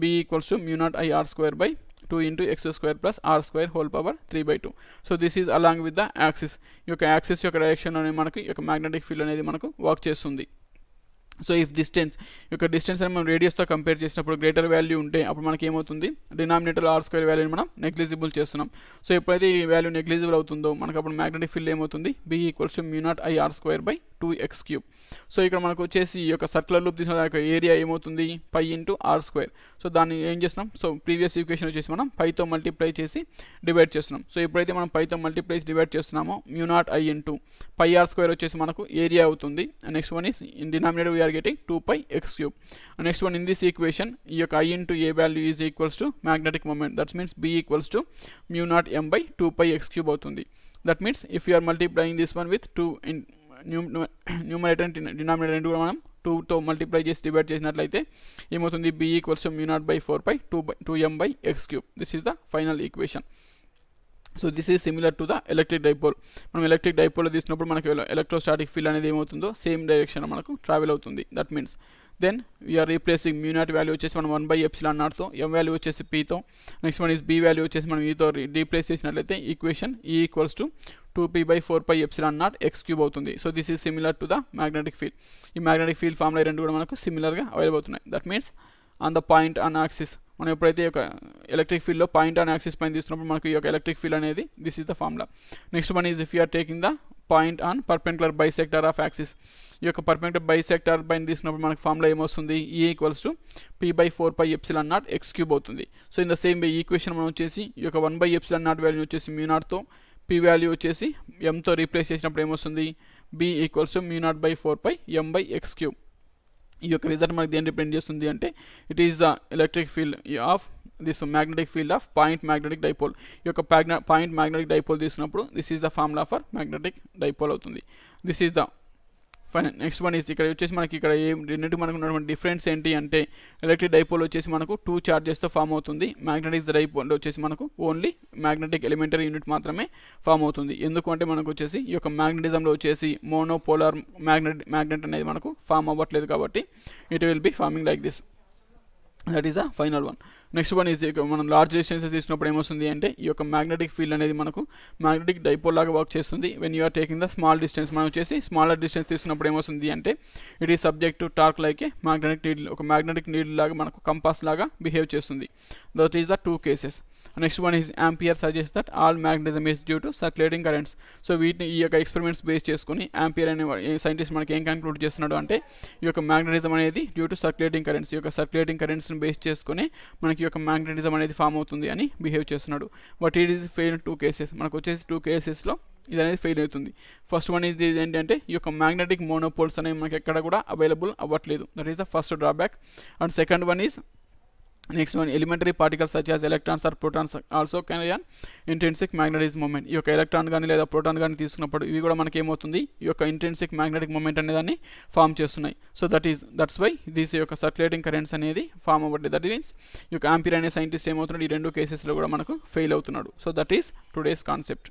B equals to μ0I r² 2 into x² plus r² whole power 3/2. So this is along with the axis. ఈ యొక్క యాక్సిస్ యొక్క డైరెక్షన్లోనే మనకి ఈ యొక్క మ్యాగ్నెటిక్ ఫీల్డ్ అనేది మనకు వర్క్ చేస్తుంది. సో ఇఫ్ డిస్టెన్స్ యొక్క డిస్టెన్స్ అని మనం రేడియస్తో కంపేర్ చేసినప్పుడు గ్రేటర్ వాల్యూ ఉంటే అప్పుడు మనకి ఏమవుతుంది డినామినేటర్ r² వాల్యూని మనం నెగ్లిజిబుల్ చేస్తున్నాం. సో ఎప్పుడైతే ఈ వాల్యూ నెగ్లిజిబుల్ అవుతుందో మనకు అప్పుడు మ్యాగ్నెటిక్ ఫీల్డ్ ఏమవుతుంది B equals to μ0I r²/2x³. So ఇక్కడ మనకు వచ్చేసి ఈ యొక్క సర్క్యులర్ లూప్ తీసుకున్న దాని యొక్క ఏరియా ఏమవుతుంది π ఇంటూ r². సో దాన్ని ఏం చేస్తున్నాం సో ప్రీవియస్ ఈక్వేషన్ వచ్చేసి మనం పైతో మల్టిప్లై చేసి డివైడ్ చేస్తున్నాం. సో ఎప్పుడైతే మనం పైతో మల్టిప్లై డివైడ్ చేస్తున్నామో μ0I ఇంటూ πr² వచ్చేసి మనకు ఏరియా అవుతుంది. Next one is in denominator we're getting 2πx³. Next one in this equation ఈ యొక్క I into A value is equals to magnetic moment. That means B equals to μ0M/2πx³ అవుతుంది. That means if you are multiplying this one with 2 in numerator and denominator రెండు కూడా మనం 2తో multiply చేసి divide చేసినట్లయితే ఏమవుతుంది B equals to μ0/4π2M/x³. This is the final equation. So this is similar to the electric dipole. మనం electric డైపోల్లో తీసుకున్నప్పుడు మనకి ఎలక్ట్రోస్టాటిక్ ఫీల్డ్ అనేది ఏమవుతుందో సేమ్ డైరెక్షన్లో మనకు ట్రావెల్ అవుతుంది. That means then we are replacing μ0 value వచ్చేసి మనం 1/ε0తో, M వాల్యూ వచ్చేసి Pతో, next one is B value వచ్చేసి మనం Eతో రీప్లేస్ చేసినట్లయితే equation E equals to 2p/4πε0x³ అవుతుంది. So this is similar to the magnetic field. ఈ మ్యాగ్నెటిక్ ఫీల్డ్ ఫార్ములా రెండు కూడా మనకు సిమిలర్గా అవైలబుల్ అవుతున్నాయి. That means on the point on axis మనం ఎప్పుడైతే ఒక ఎలక్ట్రిక్ ఫీల్డ్లో పాయింట్ ఆన్ యాక్సిస్ పైన తీసుకున్నప్పుడు మనకు ఈ యొక్క ఎలక్ట్రిక్ ఫీల్డ్ అనేది this is the formula. Next one is if you're taking the point on perpendicular bisector of axis. ఈ యొక్క పర్పెండిక్యులర్ బైసెక్టర్ పైన తీసుకున్నప్పుడు మనకు ఫార్ములా ఏమొస్తుంది E ఈక్వల్స్ టు p/4πε0x³ అవుతుంది. So in the same way equation మనం వచ్చేసి ఈ యొక్క 1/ε0 వాల్యూ వచ్చేసి μ0తో, P వాల్యూ వచ్చేసి Mతో రీప్లేస్ చేసినప్పుడు ఏమొస్తుంది B ఈక్వల్స్ టు μ0/4πM/x³. ఈ యొక్క రిజల్ట్ మనకి దేని డిపెండ్ చేస్తుంది అంటే it is the electric field of this magnetic field of point magnetic dipole. ఈ యొక్క పాయింట్ మ్యాగ్నెటిక్ డైపోల్ తీసుకున్నప్పుడు this is the formula for magnetic dipole అవుతుంది. This is the fine. Next one is ఇక్కడ వచ్చేసి మనకి ఇక్కడ రెండింటికి మనకు ఉన్నటువంటి డిఫరెన్స్ ఏంటి అంటే ఎలక్ట్రిక్ డైపోల్ వచ్చేసి మనకు 2 చార్జెస్తో ఫామ్ అవుతుంది. మ్యాగ్నెటిక్ డైపోల్ వచ్చేసి మనకు ఓన్లీ మ్యాగ్నెటిక్ ఎలిమెంటరీ యూనిట్ మాత్రమే ఫామ్ అవుతుంది. ఎందుకు అంటే మనకు వచ్చేసి ఈ యొక్క మ్యాగ్నెటిజంలో వచ్చేసి మోనోపోలార్ మ్యాగ్నెట్ అనేది మనకు ఫామ్ అవ్వట్లేదు కాబట్టి it will be forming like this. That is the final one. Next one is మనం లార్జ్ డిస్టెన్సెస్ తీసుకున్నప్పుడు ఏమొస్తుంది అంటే ఈ యొక్క మ్యాగ్నెటిక్ ఫీల్డ్ అనేది మనకు మ్యాగ్నెటిక్ డైపోల్ లాగా వర్క్ చేస్తుంది. When you're taking the small distance మనం వచ్చేసి స్మాలర్ డిస్టెన్స్ తీసుకున్నప్పుడు ఏమొస్తుంది అంటే it is subject to torque like a magnetic needle. ఒక మ్యాగ్నెటిక్ నీడిల్ లాగా మనకు కంపాస్ లాగా బిహేవ్ చేస్తుంది. That is the 2 cases. Next one is ampere suggest that all magnetism is due to circulating currents. So వీటిని ఈ యొక్క experiments base చేసుకుని ampere అనే సైంటిస్ట్ మనకి ఏం కన్క్లూడ్ చేస్తున్నాడు అంటే ఈ యొక్క మ్యాగ్నెటిజం అనేది డ్యూ టు సర్క్యులేటింగ్ కరెంట్స్, ఈ యొక్క సర్క్యులేటింగ్ కరెంట్స్ని బేస్ చేసుకుని మనకి ఈ యొక్క మ్యాగ్నెటిజం అనేది ఫామ్ అవుతుంది అని బిహేవ్ చేస్తున్నాడు. But it is fail 2 cases. మనకు వచ్చేసి 2 కేసెస్లో ఇది అనేది ఫెయిల్ అవుతుంది. ఫస్ట్ వన్ ఇది ఏంటంటే ఈ యొక్క మ్యాగ్నెటిక్ మోనోపోల్స్ అనేవి మనకి ఎక్కడ కూడా అవైలబుల్ అవ్వట్లేదు. That is the first drawback. And second one is next one elementary particles such as electrons or protons also carry an intrinsic magnetic moment. ఈ యొక్క ఎలక్ట్రాన్ కానీ లేదా ప్రోటాన్ కానీ తీసుకున్నప్పుడు ఇవి కూడా మనకి ఏమవుతుంది, ఈ యొక్క ఇంట్రిన్సిక్ మ్యాగ్నెటిక్ మూమెంట్ అనే దాన్ని ఫామ్ చేస్తున్నాయి. సో దట్స్ వై దిస్ యొక్క సర్క్యులేటింగ్ కరెంట్స్ అనేది ఫామ్ అవ్వట్లేదు. దట్ మీన్స్ ఈ యొక్క ఆంపియర్ అనే సైంటిస్ట్ ఏమవుతున్నాడు ఈ 2 కేసెస్లో కూడా మనకు ఫెయిల్ అవుతున్నాడు. So that is today's concept.